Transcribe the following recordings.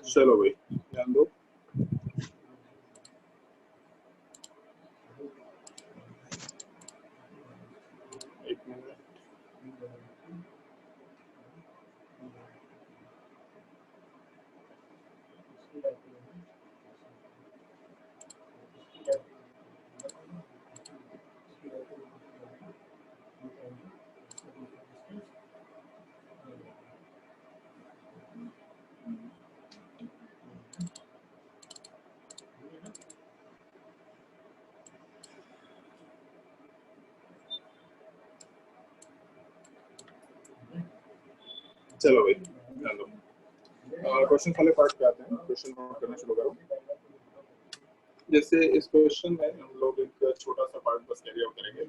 चलो भाई ध्यान दो। एक मिनट। चलो भाई ध्यान दो। क्वेश्चन वाले पार्ट पे आते हैं। क्वेश्चन नोट करना शुरू करो। जैसे इस क्वेश्चन में हम लोग एक छोटा सा पार्ट बस कैरी आउट करेंगे।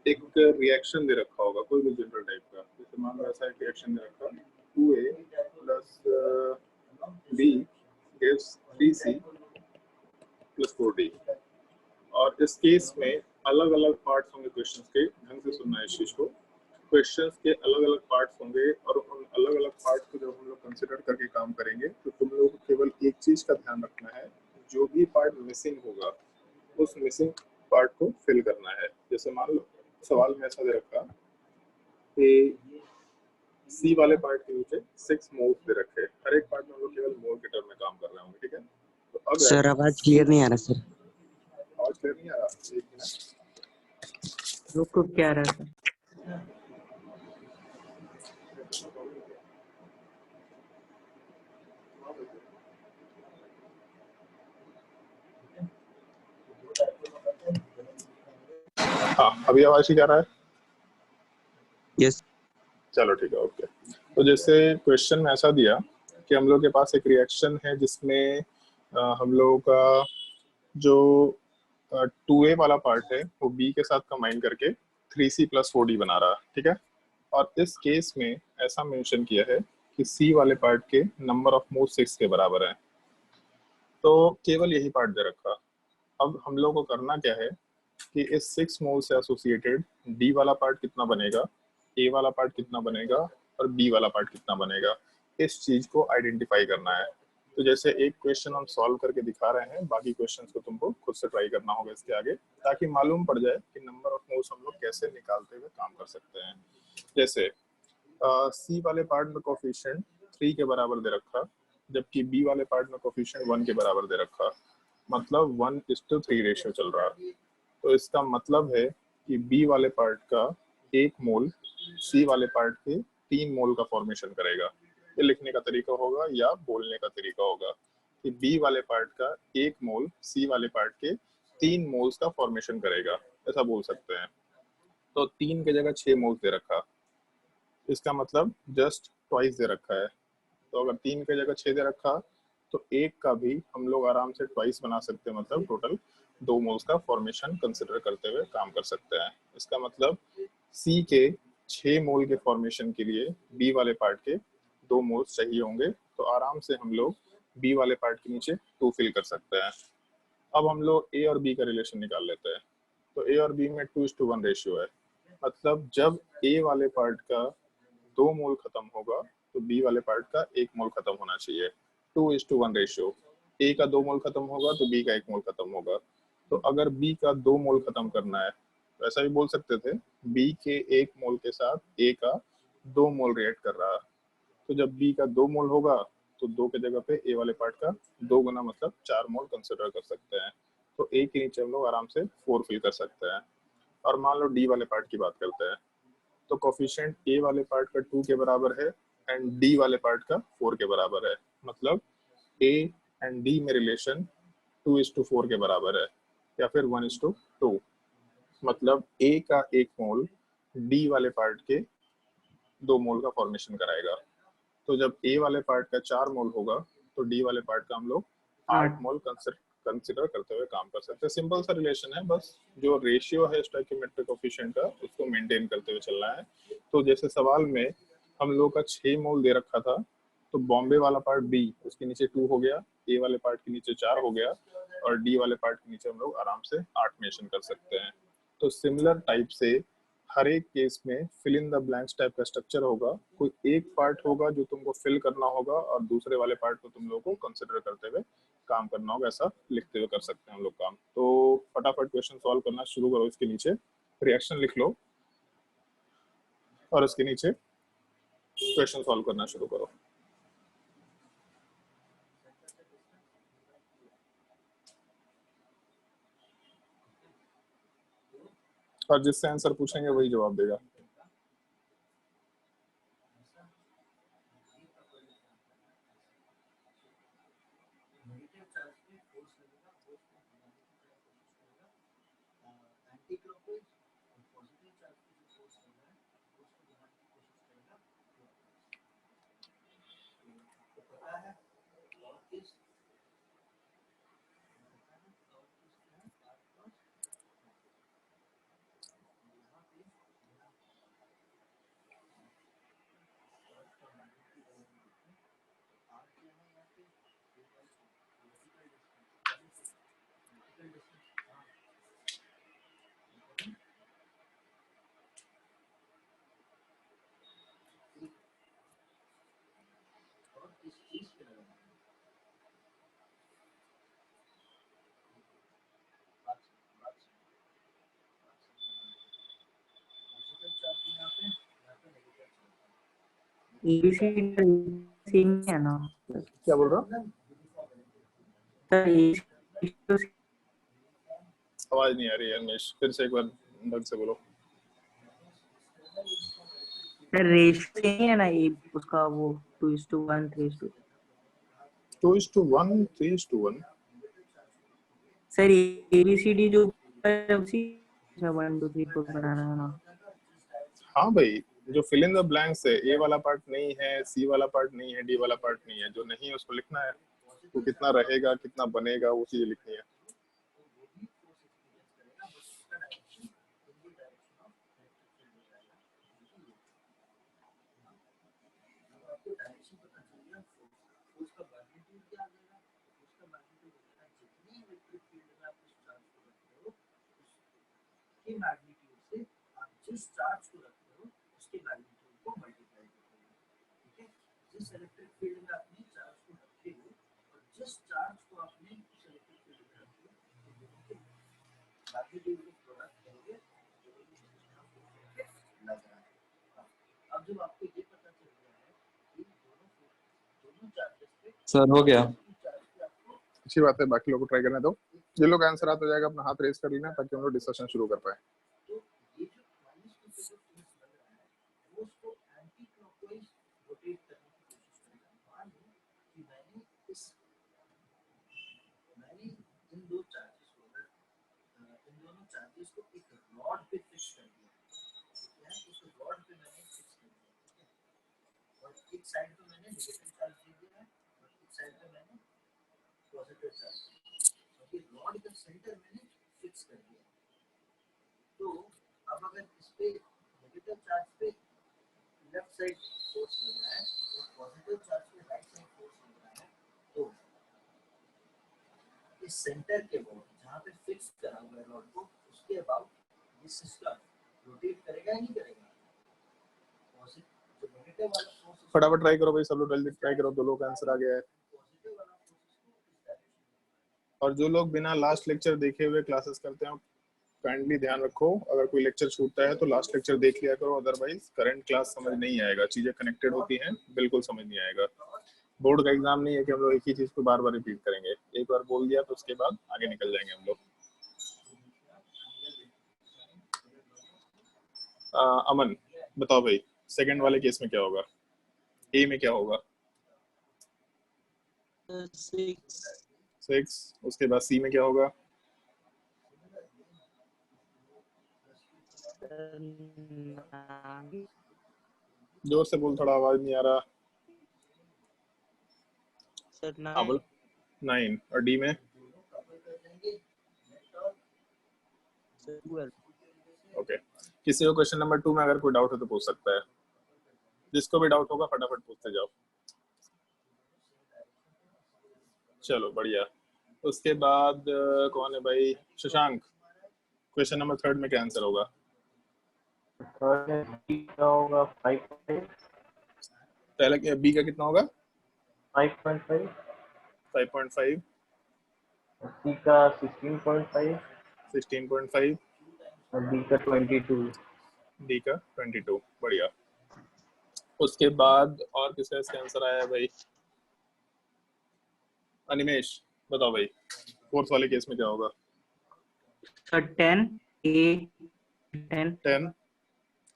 एक रिएक्शन दे रखा होगा कोई भी जनरल टाइप का। जैसे मान लो ऐसा एक रिएक्शन दे रखा 2A plus B gives 3C plus 4D। और इस केस में अलग अलग पार्ट्स होंगे क्वेश्चंस के। ढंग से सुनना है इस चीज को। क्वेश्चंस के अलग अलग पार्ट्स होंगे और उन अलग अलग पार्ट्स को जब हम लोग कंसिडर करके काम करेंगे तो तुम लोग को केवल एक चीज का ध्यान रखना है, जो भी पार्ट मिसिंग होगा उस मिसिंग पार्ट को फिल करना है। जैसे मान लो सवाल में ऐसा दे रखा कि सी वाले पार्ट के नीचे 6 मोल्स दे रखे। हर एक पार्ट में हम लोग केवल मोल के टर्म में काम कर रहे होंगे, ठीक है। तो अगर सर आवाज क्लियर नहीं आ रहा सर। आवाज क्लियर नहीं आ रहा? एक मिनट रुको, क्या आ रहा है सर? हाँ अभी आवाज ही आ रहा है? यस। चलो ठीक है, ओके। तो जैसे क्वेश्चन में ऐसा दिया कि हम लोग के पास एक रिएक्शन है जिसमें हम लोगों का जो 2A वाला पार्ट है वो B के साथ कंबाइन करके 3C प्लस 4D बना रहा है, ठीक है। और इस केस में ऐसा मेंशन किया है कि C वाले पार्ट के नंबर ऑफ मोल्स 6 के बराबर है। तो केवल यही पार्ट दे रखा। अब हम लोग को करना क्या है कि इस 6 मोल से एसोसिएटेड D वाला पार्ट कितना बनेगा, A वाला पार्ट कितना बनेगा और B वाला पार्ट कितना बनेगा, इस चीज को आइडेंटिफाई करना है। तो जैसे एक क्वेश्चन हम सॉल्व करके दिखा रहे हैं, बाकी क्वेश्चंस को तुमको खुद से ट्राई करना होगा इसके आगे, ताकि मालूम पड़ जाए कि नंबर ऑफ मोल्स हम लोग कैसे निकालते हुए काम कर सकते हैं। जैसे C वाले पार्ट में कोफिशिएंट 3 के बराबर दे रखा, जबकि B वाले पार्ट में कोफिशिएंट 1 के बराबर दे रखा। मतलब 1:3 रेशियो चल रहा है। तो इसका मतलब है कि B वाले पार्ट का 1 मोल C वाले पार्ट के 3 मोल का फॉर्मेशन करेगा। ये लिखने का तरीका होगा या बोलने का तरीका होगा कि B वाले पार्ट का 1 मोल C वाले पार्ट के 3 मोल्स का फॉर्मेशन करेगा, ऐसा बोल सकते हैं। तो 3 की जगह 6 मोल्स दे रखा, इसका मतलब जस्ट ट्वाइस दे रखा है। तो अगर 3 की जगह 6 दे रखा तो 1 का भी हम लोग आराम से ट्वाइस बना सकते हैं, मतलब टोटल 2 मोल्स का फॉर्मेशन कंसिडर करते हुए काम कर सकते हैं। इसका मतलब C के 6 मोल के फॉर्मेशन के लिए B वाले पार्ट के 2 मोल्स चाहिए होंगे। तो आराम से हम लोग B वाले पार्ट के नीचे 2 फिल कर सकते हैं। अब हम लोग A और B का रिलेशन निकाल लेते हैं। तो A और B में 2:1 रेशियो है। मतलब जब A वाले पार्ट का 2 मोल खत्म होगा तो B वाले पार्ट का 1 मोल खत्म होना चाहिए। 2:1 रेशियो। A का 2 मोल खत्म होगा तो B का 1 मोल खत्म होगा। तो अगर B का 2 मोल खत्म करना है तो ऐसा भी बोल सकते थे, B के 1 मोल के साथ A का 2 मोल रिएक्ट कर रहा है। तो जब B का 2 मोल होगा तो 2 के जगह पे A वाले पार्ट का 2 गुना मतलब 4 मोल कंसिडर कर सकते हैं। तो A के नीचे हम लोग आराम से 4 फिल कर सकते हैं। और मान लो D वाले पार्ट की बात करते हैं, तो कोफिशिएंट A वाले पार्ट का 2 के बराबर है एंड D वाले पार्ट का 4 के बराबर है। मतलब A एंड D में रिलेशन 2:4 के बराबर है या फिर 1:2। मतलब A का 1 मोल D वाले पार्ट के 2 मोल का फॉर्मेशन कराएगा। तो जब A वाले पार्ट का 4 मोल होगा तो D वाले पार्ट का हम लोग 8 मोल कंसिडर करते हुए काम कर सकते हैं। सिंपल सा रिलेशन है, बस जो रेशियो है स्टोइकियोमेट्रिक कोफिशिएंट का उसको मेंटेन करते हुए चलना है। तो जैसे सवाल में हम लोग का 6 मोल दे रखा था, तो बॉम्बे वाला पार्ट B उसके नीचे 2 हो गया, A वाले पार्ट के नीचे 4 हो गया और D वाले पार्ट के नीचे हम लोग आराम से 8 मेंशन कर सकते हैं। तो सिमिलर टाइप से हर एक केस में fill in the blanks type का स्ट्रक्चर होगा, कोई एक पार्ट होगा जो तुमको फिल करना होगा और दूसरे वाले पार्ट को तुम लोगों को कंसिडर करते हुए काम करना होगा। ऐसा लिखते हुए कर सकते हैं हम लोग काम। तो फटाफट क्वेश्चन सॉल्व करना शुरू करो। इसके नीचे रिएक्शन लिख लो और उसके नीचे क्वेश्चन सॉल्व करना शुरू करो। और जिससे आंसर पूछेंगे वही जवाब देगा। सेम है ना? क्या बोल रहा हूँ? आवाज नहीं आ रही है रमेश, फिर से एक बार ढंग से बोलो। रेशियो सेम है ना ये उसका, वो 2:1 3:2। 2:1 3:1। सर ABCD जो उसी 1 2 3 4 बनाना है ना? हाँ भाई, जो फिल इन द ब्लैंक्स है, ए वाला पार्ट नहीं है, सी वाला पार्ट नहीं है, डी वाला पार्ट नहीं है, जो नहीं है उसको लिखना है। तो कितना रहेगा, कितना बनेगा, वो चीज लिखनी है। सर हो गया। अच्छी बात है, बाकी लोगों को ट्राई करने दो। जिन लोग आंसर आता जाएगा अपना हाथ रेस कर लेना ताकि हम लोग डिस्कशन शुरू कर पाए। सेंटर के अबाउट जहाँ पे फिक्स करा हुआ है रॉड को, उसके अबाउट ये सिस्टम रोटेट करेगा या नहीं करेगा? फटाफट ट्राई करो भाई, सब लोग जल्दी ट्राई करो। 2 लोग का आंसर आ गया है। और जो लोग बिना लास्ट लेक्चर देखे हुए क्लासेस करते हैं, काइंडली ध्यान रखो, अगर कोई लेक्चर छूटता है तो लास्ट लेक्चर देख लिया करो, अदरवाइज करंट क्लास समझ नहीं आएगा। चीजें कनेक्टेड होती हैं, बिल्कुल समझ नहीं आएगा। बोर्ड का एग्जाम नहीं है कि हम लोग एक ही चीज को बार बार रिपीट करेंगे। एक बार बोल दिया तो उसके बाद आगे निकल जाएंगे हम लोग। अमन बताओ भाई, सेकंड वाले केस में क्या होगा? ए में क्या होगा? 6। उसके बाद सी में क्या होगा? जोर से बोल, थोड़ा आवाज नहीं आ रहा। सर 9। हाँ बोलो। 9। और डी में? 12। ओके। किसी को क्वेश्चन नंबर 2 में अगर कोई डाउट हो तो पूछ सकता है। जिसको भी डाउट होगा फटाफट पूछते जाओ। चलो बढ़िया। उसके बाद कौन है भाई? शशांक, क्वेश्चन नंबर 3 में क्या आंसर होगा? थर्ड है बी का होगा 5.5 पहले बी का कितना होगा? 5.5 5.5, सी का 16.5 16.5, और डी का 22 डी का 22। बढ़िया। उसके बाद और किसका इसका आंसर आया है भाई? अनिमेश बताओ भाई, फोर्थ वाले केस में क्या होगा? सर 10 ए 10 10,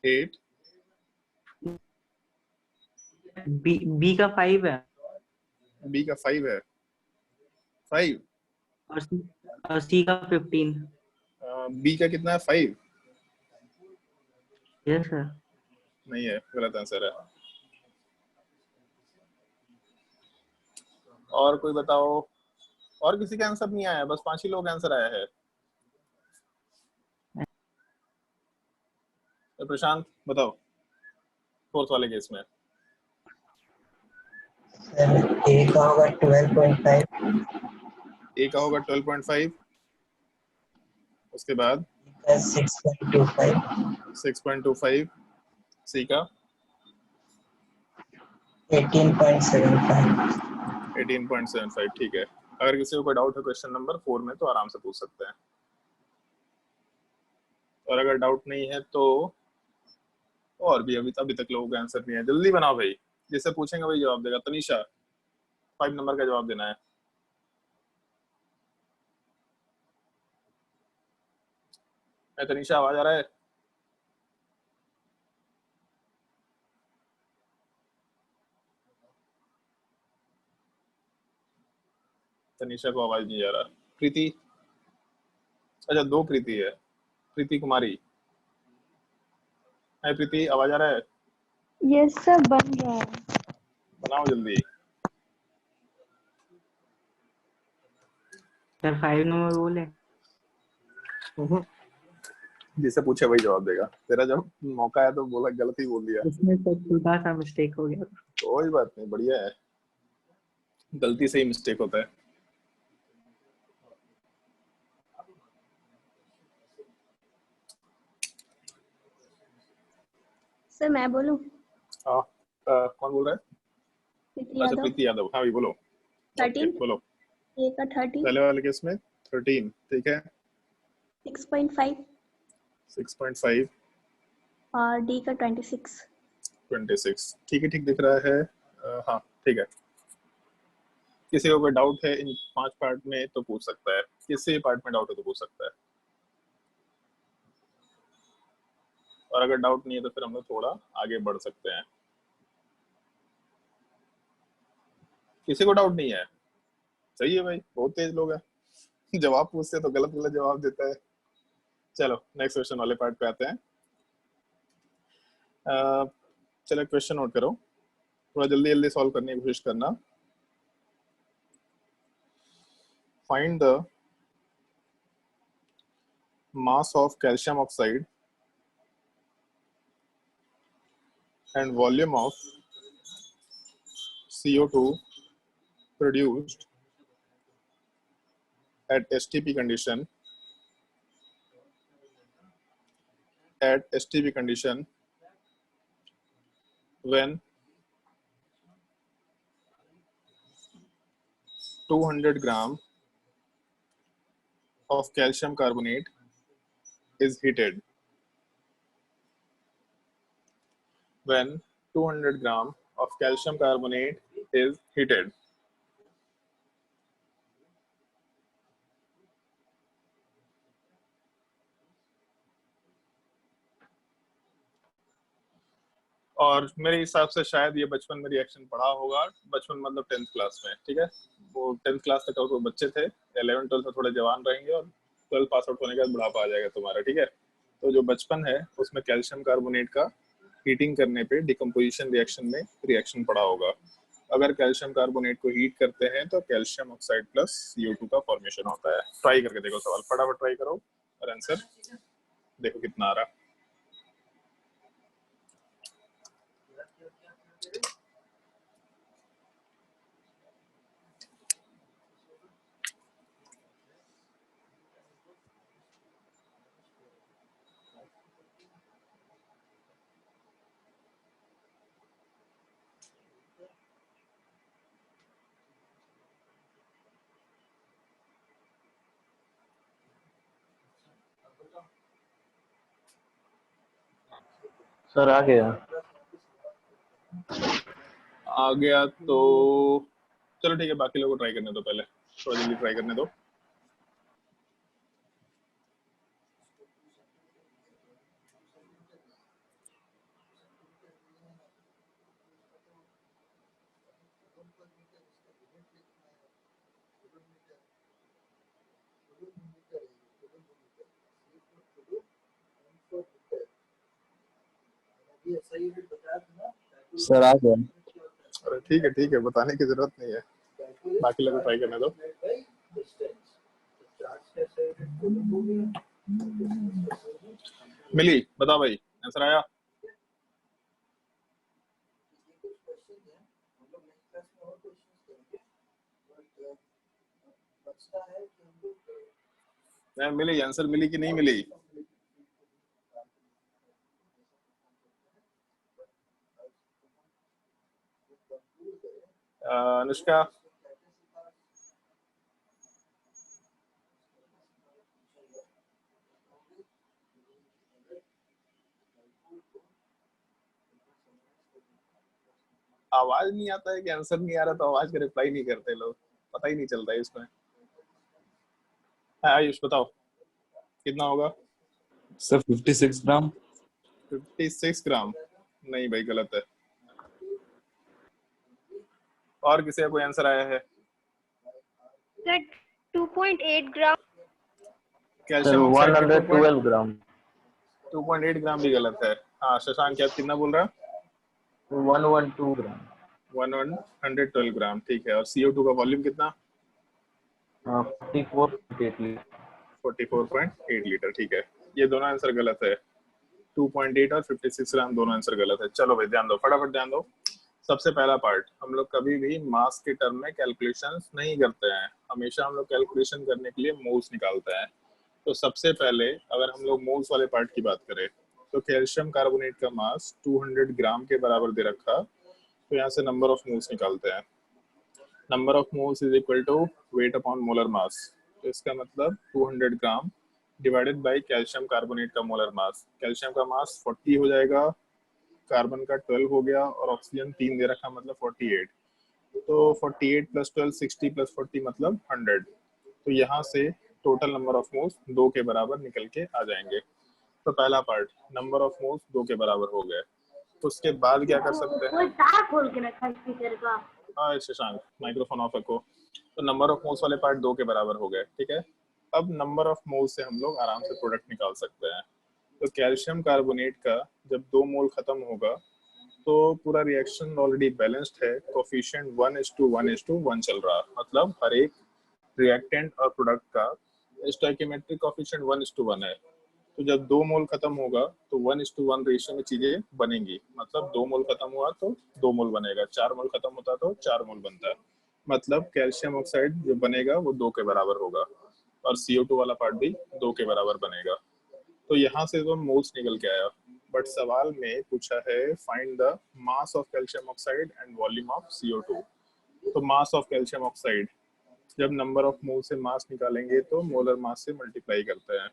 8, बी का 5 है बी का 5 है। 5, और सी का 15। बी का कितना है? 5 यस सर। नहीं है, गलत आंसर है। और कोई बताओ? और किसी का आंसर नहीं आया, बस 5 ही लोग आंसर आया है। तो प्रशांत बताओ, फोर्थ वाले केस में। सर ए का होगा 12.5, ए का होगा 12.5, उसके बाद 6.25, 6.25, सी का 18.75। 18.75। ठीक है। अगर किसी को कोई डाउट है क्वेश्चन नंबर 4 में तो आराम से पूछ सकते हैं, और अगर डाउट नहीं है तो और भी अभी तक लोगों का आंसर नहीं है। जल्दी बनाओ भाई, जिससे पूछेंगे वही जवाब देगा। तनीषा 5 नंबर का जवाब देना है। तनीषा आवाज आ रहा है? तनीषा को आवाज नहीं आ रहा। प्रीति, अच्छा 2 प्रीति है, प्रीति कुमारी। है प्रीति, आवाज आ रहा है? यस सर बन रहा है। बनाओ जल्दी। सर 5 नंबर बोले। जिससे पूछे वही जवाब देगा। तेरा जब मौका है तो बोला, गलत ही बोल दिया। इसमें तो छोटा सा मिस्टेक हो गया। कोई बात नहीं, बढ़िया है, गलती से ही मिस्टेक होता है। सर मैं बोलूं? हाँ, कौन बोल रहा है? प्रीति अच्छा यादव। प्रीति यादव, हाँ भी बोलो। ओके 13 बोलो। ए का 13 पहले वाले केस में 13, ठीक है। 6.5 6.5, और डी का 26। 26, ठीक है, ठीक दिख रहा है। हाँ ठीक है। किसी को कोई डाउट है इन 5 पार्ट में तो पूछ सकता है, किसी पार्ट में डाउट है तो पूछ सकता है। और अगर डाउट नहीं है तो फिर हम लोग थोड़ा आगे बढ़ सकते हैं। किसी को डाउट नहीं है? सही है भाई, बहुत तेज लोग हैं। जवाब पूछते हैं तो गलत गलत जवाब देता है। चलो नेक्स्ट क्वेश्चन वाले पार्ट पे आते हैं। चलो क्वेश्चन नोट करो, थोड़ा जल्दी जल्दी सॉल्व करने की कोशिश करना। Find the mass of calcium oxide and volume of CO2 produced at STP condition when 200 gram of calcium carbonate is heated. When 200 gram of calcium carbonate is heated. और मेरे हिसाब से शायद ये बचपन में रिएक्शन पढ़ा होगा, बचपन मतलब 10th क्लास में, ठीक है। वो 10th क्लास तक वो बच्चे थे, 11 12 में थोड़े जवान रहेंगे और 12 पास आउट होने के बाद बुढ़ापा आ जाएगा तुम्हारा, ठीक है। तो जो बचपन है उसमें कैल्शियम कार्बोनेट का हीटिंग करने पे डिकम्पोजिशन रिएक्शन में रिएक्शन पड़ा होगा। अगर कैल्शियम कार्बोनेट को हीट करते हैं तो कैल्शियम ऑक्साइड प्लस CO2 का फॉर्मेशन होता है। ट्राई करके देखो सवाल, फटाफट ट्राई करो और आंसर देखो कितना आ रहा है। सर आ गया। आ गया तो चलो ठीक है, बाकी लोगों को ट्राई करने दो, पहले थोड़ा जल्दी ट्राई करने दो। सर आ गया। अरे ठीक है, बताने की जरूरत नहीं है, बाकी लोगों को ट्राई करने दो। मिली, बता भाई, आंसर आया? नहीं मिली, आंसर मिली कि नहीं मिली? अनुष्का, आवाज नहीं आता है कि आंसर नहीं आ रहा, तो आवाज का रिप्लाई नहीं करते लोग, पता ही नहीं चलता है इसमें। हाँ, आयुष बताओ कितना होगा? सर 56 ग्राम। 56 ग्राम? नहीं भाई, गलत है। और किसी का कोई आंसर आया है? सर 2.8 ग्राम। सर कैल्शियम ऑक्साइड 112 ग्राम। 2.8 ग्राम भी गलत है। हाँ शशांक, क्या कितना बोल रहा है? 112 ग्राम। 112 ग्राम, ठीक है। और CO2 का वॉल्यूम कितना? 44.8 लीटर। 44.8 लीटर, ठीक है। ये दोनों आंसर गलत है, 2.8 और 56 ग्राम दोनों आंसर गलत है। चलो भाई ध्यान दो, फटाफट ध्यान दो। सबसे पहला पार्ट, हम लोग कभी भी मास के टर्म में कैलकुलेशंस नहीं करते हैं, हमेशा हम लोग कैलकुलेशन करने के लिए मोल्स निकालते हैं। तो सबसे पहले अगर हम लोग मोल्स वाले पार्ट की बात करें, तो कैल्शियम कार्बोनेट का मास 200 ग्राम के बराबर दे रखा, तो यहाँ से नंबर ऑफ मोल्स निकालते हैं। Number of moles is equal to weight upon molar mass. तो इसका मतलब 200 gram divided by calcium carbonate का मोलर मास। कैल्शियम का मास 40 हो जाएगा, कार्बन का 12 हो गया, और ऑक्सीजन 3 दे रखा, मतलब 48। तो 48 प्लस 12 60 प्लस 40 मतलब 100। तो यहाँ से टोटल नंबर ऑफ मोल्स 2 के बराबर निकल के आ जाएंगे। तो पहला पार्ट, नंबर ऑफ मोल्स 2 के बराबर हो गए। तो उसके बाद क्या कर सकते हैं? खोल के रखा स्पीकर का। हाँ शशांक, माइक्रोफोन ऑफ रखो। तो नंबर ऑफ मोल्स वाले पार्ट 2 के बराबर हो गए, ठीक है। अब नंबर ऑफ मोल्स से हम लोग आराम से प्रोडक्ट निकाल सकते हैं। तो कैल्शियम कार्बोनेट का जब 2 मोल खत्म होगा, तो पूरा रिएक्शन ऑलरेडी बैलेंस्ड है, कोफिशिएंट 1:1:1 चल रहा, मतलब हर एक रिएक्टेंट और प्रोडक्ट का स्टोइकियोमेट्रिक कोफिशिएंट 1:1 है। तो जब 2 मोल खत्म होगा तो 1:1 रेशियो में चीजें बनेंगी, मतलब 2 मोल खत्म हुआ तो 2 मोल बनेगा, 4 मोल खत्म होता तो 4 मोल बनता है, मतलब कैल्शियम ऑक्साइड जो बनेगा वो 2 के बराबर होगा, और CO2 वाला पार्ट भी 2 के बराबर बनेगा। तो यहाँ से तो मोल्स निकल के आया, बट सवाल में पूछा है find the mass of calcium oxide and volume of CO2। तो मास ऑफ कैल्शियम ऑक्साइड, जब नंबर ऑफ मोल से मास निकालेंगे तो मोलर मास से मल्टीप्लाई करते हैं।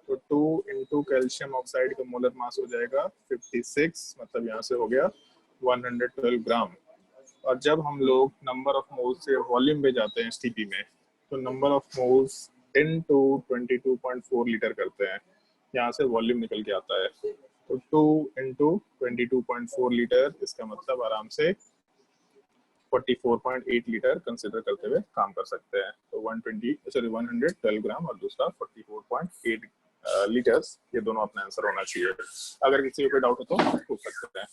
तो 2 इंटू कैल्शियम ऑक्साइड का मोलर मास हो जाएगा 56, मतलब यहाँ से हो गया 112 ग्राम। और जब हम लोग नंबर ऑफ मोल्स से वॉल्यूम में जाते हैं STP में, तो number of moles into 22.4 litre करते हैं, यहाँ से वॉल्यूम निकल के आता है। तो 2 इंटू 22.4 लीटर, इसका मतलब आराम से 44.8 लीटर कंसिडर करते हुए काम कर सकते हैं। तो 112 ग्राम और दूसरा 44.8 लीटर्स, ये दोनों अपना आंसर होना चाहिए। अगर किसी को कोई डाउट हो तो पूछ सकते हैं।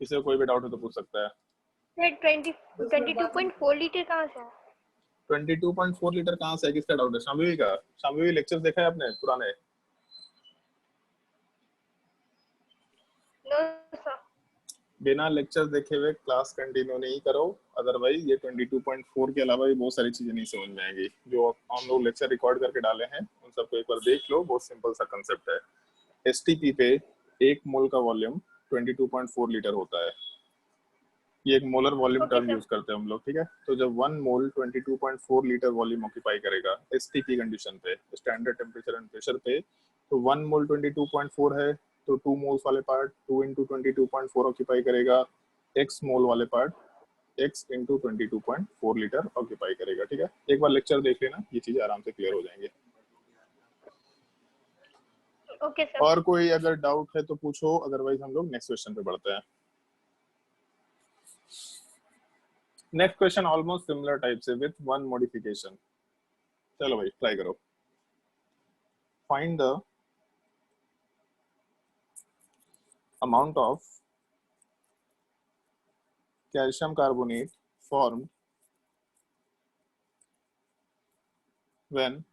किसी को कोई भी डाउट हो तो पूछ सकता है। सर 22.4 लीटर कहाँ से है? 22.4 लीटर कहाँ से है, किसका डाउट है? शाम्भवी का? शाम्भवी लेक्चर्स देखा है आपने पुराने? No sir. बिना लेक्चर देखे हुए क्लास कंटिन्यू नहीं करो, अदरवाइज ये 22.4 के अलावा भी बहुत सारी चीजें नहीं समझ में आएंगी। जो हम लोग लेक्चर रिकॉर्ड करके डाले हैं उन सबको एक बार देख लो, बहुत सिंपल सा कंसेप्ट है। STP पे 1 मोल का वॉल्यूम 22.4 लीटर होता है। ये एक molar volume Okay, term sir. Use करते हैं हम लोग, ठीक है। तो जब 1 मोल 22.4 लीटर वॉल्यूम ऑक्यूपाई करेगा एसटीपी कंडीशन पे, स्टैंडर्ड टेम्परेचर एंड प्रेशर पे, तो 1 मोल 22.4 है, तो 2 मोल्स वाले पार्ट 2 इंटू 22.4 ऑक्यूपाई करेगा, x मोल वाले part x into 22.4 litre occupy करेगा, ठीक है। एक बार लेक्चर देख लेना, ये चीजें आराम से क्लियर हो जाएंगे। Okay, sir. और कोई अगर डाउट है तो पूछो, अदरवाइज हम लोग नेक्स्ट क्वेश्चन पे बढ़ते हैं। Next question almost similar type से विथ वन मॉडिफिकेशन। चलो भाई ट्राई करो। Find the amount of calcium carbonate formed when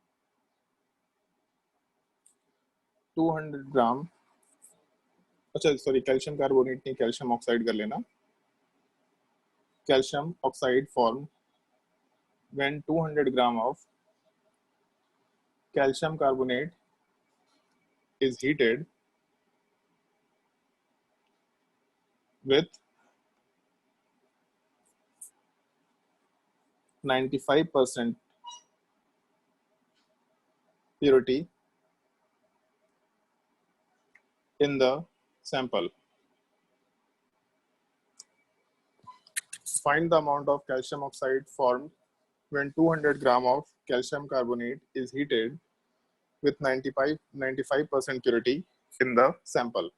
200 ग्राम, अच्छा सॉरी कैल्शियम कार्बोनेट नहीं, कैल्शियम ऑक्साइड कर लेना। calcium oxide formed when 200 gram of calcium carbonate is heated with 95% purity in the sample. Find the amount of calcium oxide formed when 200 gram of calcium carbonate is heated with 95% purity in the sample.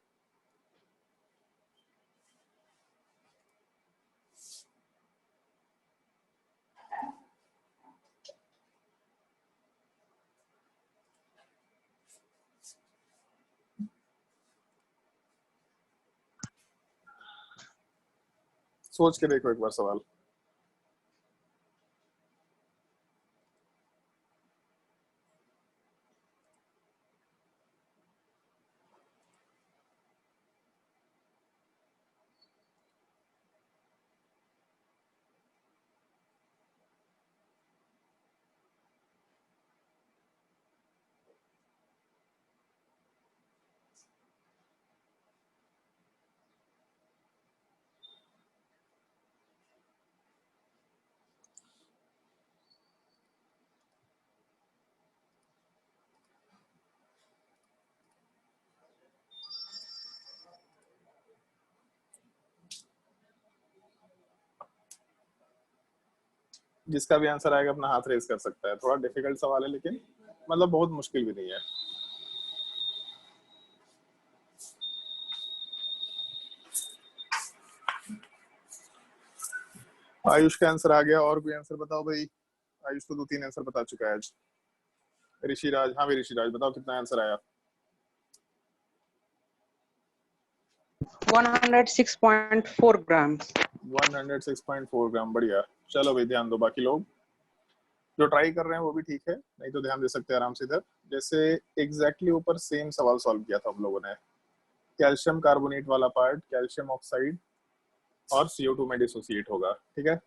सोच के देखो एक बार सवाल। जिसका भी answer आएगा अपना हाथ रेज कर सकता है। थोड़ा डिफिकल्ट सवाल है लेकिन मतलब बहुत मुश्किल भी नहीं है। आयुष का आंसर आ गया, और कोई आंसर बताओ भाई। आयुष तो 2-3 आंसर बता चुका है आज। ऋषिराज, हाँ भाई ऋषिराज बताओ कितना आंसर आया। 106.4 grams. 106.4 ग्राम, बढ़िया। चलो भाई ध्यान दो, बाकी लोग जो ट्राई कर रहे हैं वो भी ठीक है, नहीं तो ध्यान दे सकते हैं आराम से इधर। जैसे एग्जैक्टली ऊपर सेम सवाल सॉल्व किया था हम लोगों ने, कैल्शियम कार्बोनेट वाला पार्ट कैल्शियम ऑक्साइड और CO2 में डिसोसिएट होगा, ठीक है।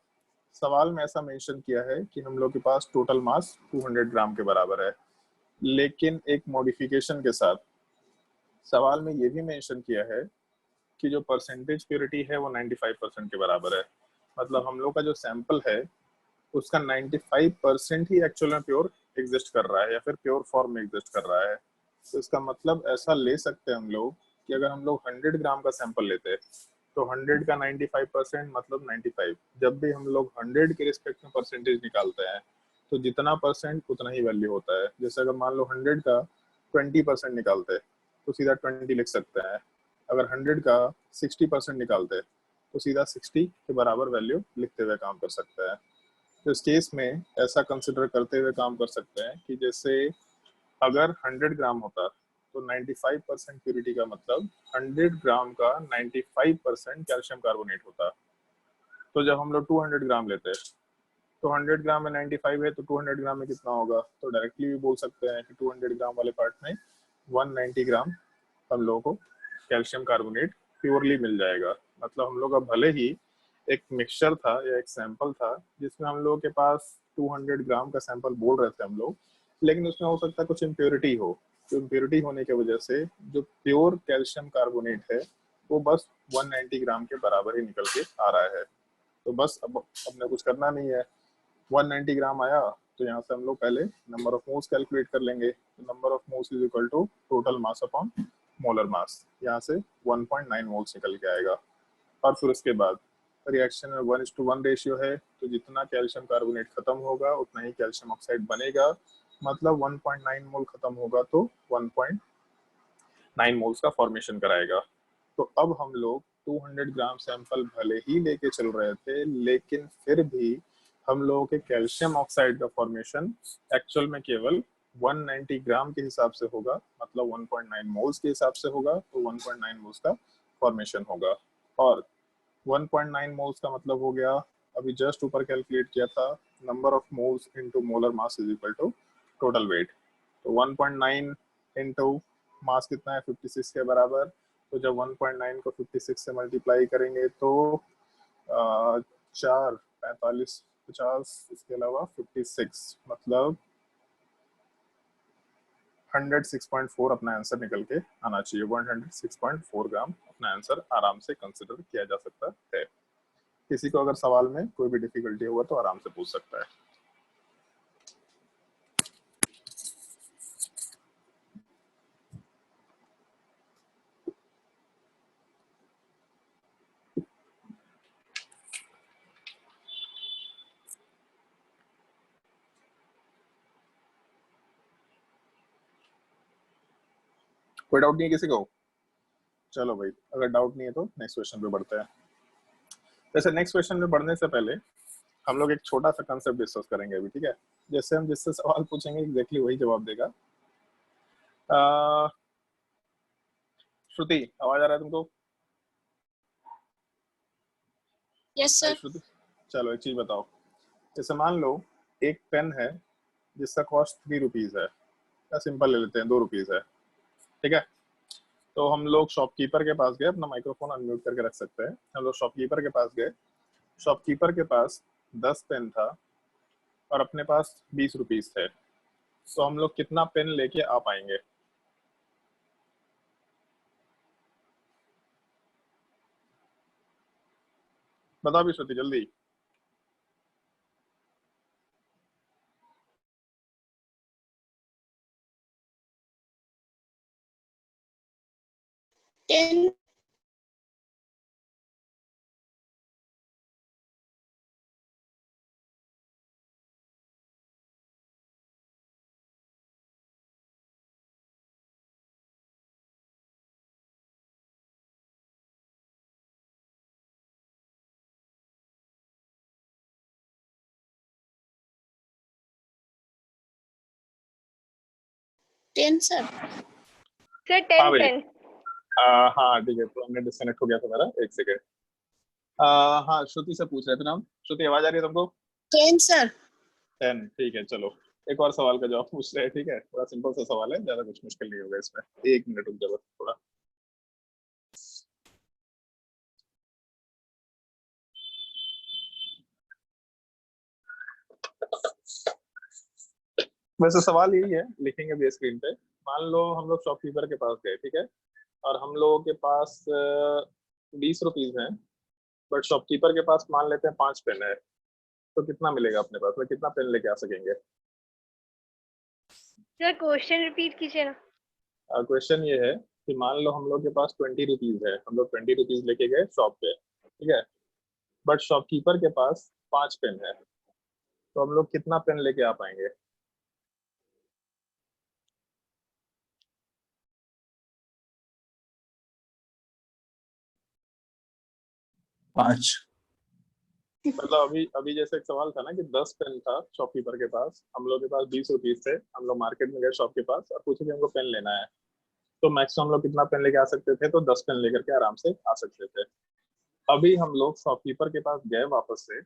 सवाल में ऐसा मेंशन किया है कि हम लोग के पास टोटल मास 200 ग्राम के बराबर है, लेकिन एक मॉडिफिकेशन के साथ सवाल में ये भी मेंशन किया है कि जो परसेंटेज प्योरिटी है वो 95% के बराबर है। मतलब हम लोग का जो सैंपल है उसका 95% ही एक्चुअल में प्योर एग्जिस्ट कर रहा है या फिर प्योर फॉर्म में एग्जिस्ट कर रहा है। तो इसका मतलब ऐसा ले सकते हैं हम लोग कि अगर हम लोग 100 ग्राम का सैंपल लेते हैं तो 100 का 95% मतलब 95। जब भी हम लोग 100 के रिस्पेक्ट में परसेंटेज निकालते हैं तो जितना परसेंट उतना ही वैल्यू होता है। जैसे अगर मान लो 100 का 20% निकालते हैं तो सीधा 20 लिख सकते हैं। अगर 100 का 60% निकालते हैं तो सीधा 60 के बराबर वैल्यू लिखते हुए काम कर सकते हैं। तो इस केस में ऐसा कंसिडर करते हुए काम कर सकते हैं कि जैसे अगर 100 ग्राम होता तो 95% प्यूरिटी का मतलब 100 ग्राम का 95% कैल्शियम कार्बोनेट होता। तो जब हम लोग 200 ग्राम लेते हैं तो 100 ग्राम में 95 है तो 200 ग्राम में कितना होगा, तो डायरेक्टली भी बोल सकते हैं कि 200 ग्राम वाले पार्ट में 190 ग्राम हम लोगों को कैल्शियम कार्बोनेट प्योरली मिल जाएगा। मतलब हम लोग का भले ही एक मिक्सचर था या एक सैंपल था जिसमें हम लोगों के पास 200 ग्राम का सैंपल बोल रहे थे हम लोग, लेकिन उसमें हो सकता है कुछ इम्प्योरिटी हो। तो इम्प्योरिटी होने की वजह से जो प्योर कैल्शियम कार्बोनेट है वो बस 190 ग्राम के बराबर ही निकल के आ रहा है। तो बस अब अपने कुछ करना नहीं है। 190 ग्राम आया तो यहाँ से हम लोग पहले नंबर ऑफ मोल्स कैलकुलेट कर लेंगे। Number of moles is equal to total mass upon molar mass. यहाँ से 1.9 मोल्स निकल के आएगा। और फिर उसके बाद रिएक्शन में 1:1 रेशियो है, तो जितना कैल्शियम कार्बोनेट खत्म होगा उतना ही कैल्शियम ऑक्साइड बनेगा। मतलब 1.9 मोल खत्म होगा तो 1.9 मोल्स का फॉर्मेशन कराएगा। तो अब हम लोग 200 ग्राम सैंपल भले ही लेके चल रहे थे, लेकिन फिर भी हम लोगों के कैल्शियम ऑक्साइड का फॉर्मेशन एक्चुअल में केवल 190 ग्राम के हिसाब से होगा, मतलब 1.9 मोल्स के हिसाब से होगा। तो 1.9 मोल्स का फॉर्मेशन होगा। और 1.9 मोल्स का मतलब हो गया, अभी जस्ट ऊपर कैलकुलेट किया था, number of moles into molar mass is equal to total weight. तो 1.9 इनटू मास कितना है, 56 के बराबर। तो जब 1.9 को 56 से मल्टीप्लाई करेंगे तो 4, 45, 50, इसके अलावा 56, मतलब 106.4 अपना आंसर निकल के आना चाहिए। 106.4 ग्राम अपना आंसर आराम से कंसिडर किया जा सकता है। किसी को अगर सवाल में कोई भी डिफिकल्टी हुआ तो आराम से पूछ सकता है। कोई डाउट नहीं है किसी को? चलो भाई, अगर डाउट नहीं है तो नेक्स्ट क्वेश्चन पे बढ़ते हैं। वैसे नेक्स्ट क्वेश्चन पे बढ़ने से पहले हम लोग एक छोटा सा कंसेप्ट डिस्कस करेंगे अभी, ठीक है? जैसे हम जिससे सवाल पूछेंगे एग्जैक्टली वही जवाब देगा। श्रुति, आवाज आ रहा है तुमको? Yes sir. श्रुति, चलो एक चीज बताओ। जैसे मान लो एक पेन है जिसका कॉस्ट 3 रुपीज है, या सिंपल ले लेते हैं 2 रुपीज है, ठीक है? तो हम लोग शॉपकीपर के पास गए, अपना माइक्रोफोन अनम्यूट करके रख सकते हैं। हम लोग शॉपकीपर के पास गए, शॉपकीपर के पास 10 पेन था और अपने पास 20 रुपीज थे। तो हम लोग कितना पेन लेके आ पाएंगे? बताओ भी श्रुति, जल्दी। टेन। Ten sir. सर हाँ 10 भाई। 10। हाँ ठीक है, तो हमने डिस्कनेक्ट हो गया था मेरा, एक सेकेंड। हाँ, श्रुति से पूछ रहे थे ना हम। श्रुति, आवाज आ रही है तुमको? 10 सर। 10, ठीक है। चलो एक और सवाल का जवाब पूछ रहे हैं, ठीक है? थोड़ा सिंपल सा सवाल है, ज्यादा कुछ मुश्किल नहीं होगा इसमें। 1 मिनट रुक जाओ बस थोड़ा। वैसे सवाल यही है, लिखेंगे भी स्क्रीन पे। मान लो हम लोग शॉपकीपर के पास गए, ठीक है? और हम लोगों के पास 20 रुपीज हैं, बट शॉपकीपर के पास मान लेते हैं 5 पेन है। तो कितना मिलेगा अपने पास में, कितना पेन लेके आ सकेंगे? सर क्वेश्चन रिपीट कीजिए ना। क्वेश्चन ये है कि मान लो हम लोग के पास 20 रुपीज है, हम लोग 20 रुपीज लेके गए शॉप पे, ठीक है? बट शॉपकीपर के पास 5 पेन है, तो हम लोग कितना पेन लेके आ पाएंगे? पाँच। मतलब अभी अभी जैसे एक सवाल था ना कि 10 पेन था शॉपकीपर के पास, हम लोग के पास 20 रुपीज थे, हम लोग मार्केट में गए शॉप के पास और पूछे कि हमको पेन लेना है, तो मैक्सिमम हम लोग कितना पेन लेके आ सकते थे? तो 10 पेन लेकर के आराम से आ सकते थे। अभी हम लोग शॉपकीपर के पास गए वापस से,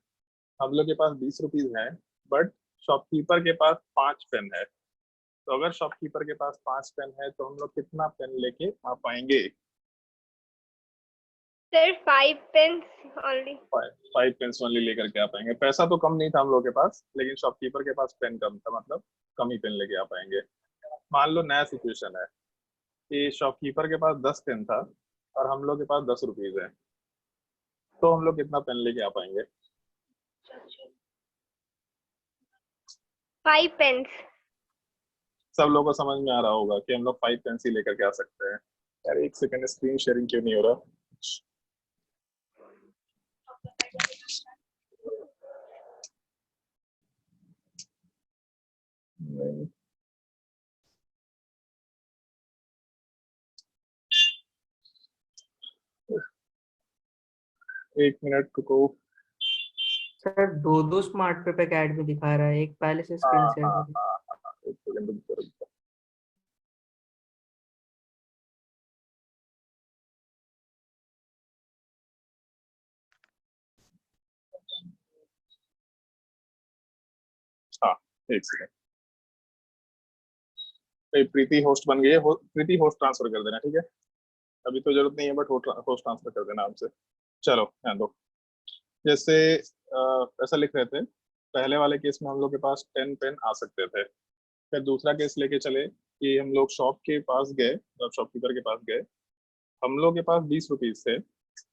हम लोग के पास 20 रुपीज है, बट शॉपकीपर के पास 5 पेन है। तो अगर शॉपकीपर के पास 5 पेन है तो हम लोग कितना पेन लेके आ पाएंगे? Sir 5 pens only. 5 pen only लेकर के आ पाएंगे। पैसा तो कम नहीं था हम लोग के पास, लेकिन शॉपकीपर के पास पेन कम था, मतलब कम ही पेन लेके आ पाएंगे। मान लो नया सिचुएशन है कि शॉपकीपर के पास 10 पेन था और हम लोग के पास 10 रुपीज है, तो हम लोग कितना पेन लेके आ पाएंगे? Five pens. सब लोगों को समझ में आ रहा होगा कि हम लोग 5 पेन ही लेकर के आ सकते हैं। यार एक सेकंड, स्क्रीन शेयरिंग क्यों नहीं हो रहा? नहीं। एक मिनट रुको। सर दो स्मार्ट पे अकेडमी दिखा रहा है, एक पहले से स्क्रीन हाँ शेयर हाँ कर। हाँ हाँ, एक सेकंड रुको रुको। हाँ एक सेकंड। प्रीति होस्ट बन गई है, प्रीति होस्ट ट्रांसफर कर देना, ठीक है? अभी तो जरूरत नहीं है, बट होस्ट ट्रांसफर कर देना आपसे। चलो ध्यान दो। जैसे ऐसा लिख रहे थे, पहले वाले केस में हम लोग के पास 10 पेन आ सकते थे। फिर दूसरा केस लेके चले कि हम लोग शॉप के पास गए, शॉपकीपर के पास गए, हम लोग के पास 20 रुपीज थे,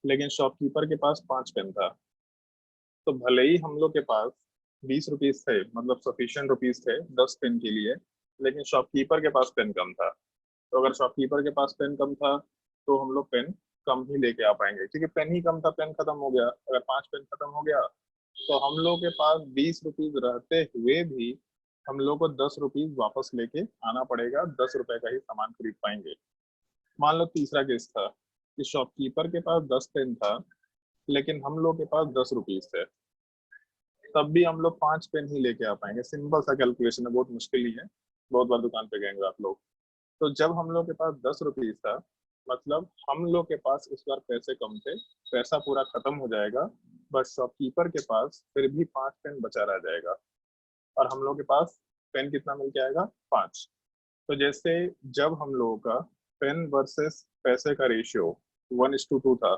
लेकिन शॉपकीपर के पास 5 पेन था। तो भले ही हम लोग के पास 20 रुपीज थे, मतलब सफिशिएंट रुपीज थे 10 पेन के लिए, लेकिन शॉपकीपर के पास पेन कम था। तो अगर शॉपकीपर के पास पेन कम था तो हम लोग पेन कम ही लेके आ पाएंगे, क्योंकि पेन ही कम था, पेन खत्म हो गया। अगर 5 पेन खत्म हो गया तो हम लोग के पास 20 रुपीज रहते हुए भी हम लोग को 10 रुपीज वापस लेके आना पड़ेगा, 10 रुपए का ही सामान खरीद पाएंगे। मान लो तीसरा केस था कि शॉपकीपर के पास 10 पेन था, लेकिन हम लोग के पास 10 रुपीज थे, तब भी हम लोग 5 पेन ही लेके आ पाएंगे। सिंपल सा कैलकुलेशन है, बहुत मुश्किल ही है, बहुत बार दुकान पे गएंगे आप लोग। तो जब हम लोग के पास 10 रुपीज था, मतलब हम लोग के पास इस बार पैसे कम थे, पैसा पूरा खत्म हो जाएगा, बट शॉपकीपर के पास फिर भी 5 पेन बचा रह जाएगा, और हम लोग के पास पेन कितना मिल के आएगा? 5। तो जैसे जब हम लोगों का पेन वर्सेस पैसे का रेशियो 1:2 था,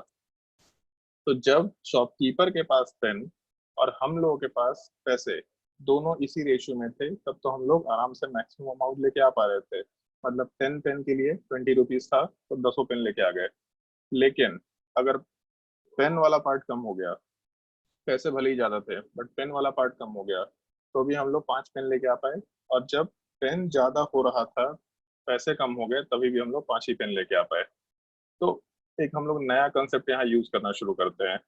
तो जब शॉपकीपर के पास पेन और हम लोगों के पास पैसे दोनों इसी रेशियो में थे, तब तो हम लोग आराम से मैक्सिमम अमाउंट लेके आ पा रहे थे। मतलब 10 पेन के लिए 20 रुपीज था, तो 10 पेन लेके आ गए। लेकिन अगर पेन वाला पार्ट कम हो गया, पैसे भले ही ज्यादा थे बट पेन वाला पार्ट कम हो गया, तो भी हम लोग 5 पेन लेके आ पाए। और जब पेन ज्यादा हो रहा था, पैसे कम हो गए, तभी भी हम लोग 5 ही पेन लेके आ पाए। तो एक हम लोग नया कंसेप्ट यहाँ यूज करना शुरू करते हैं।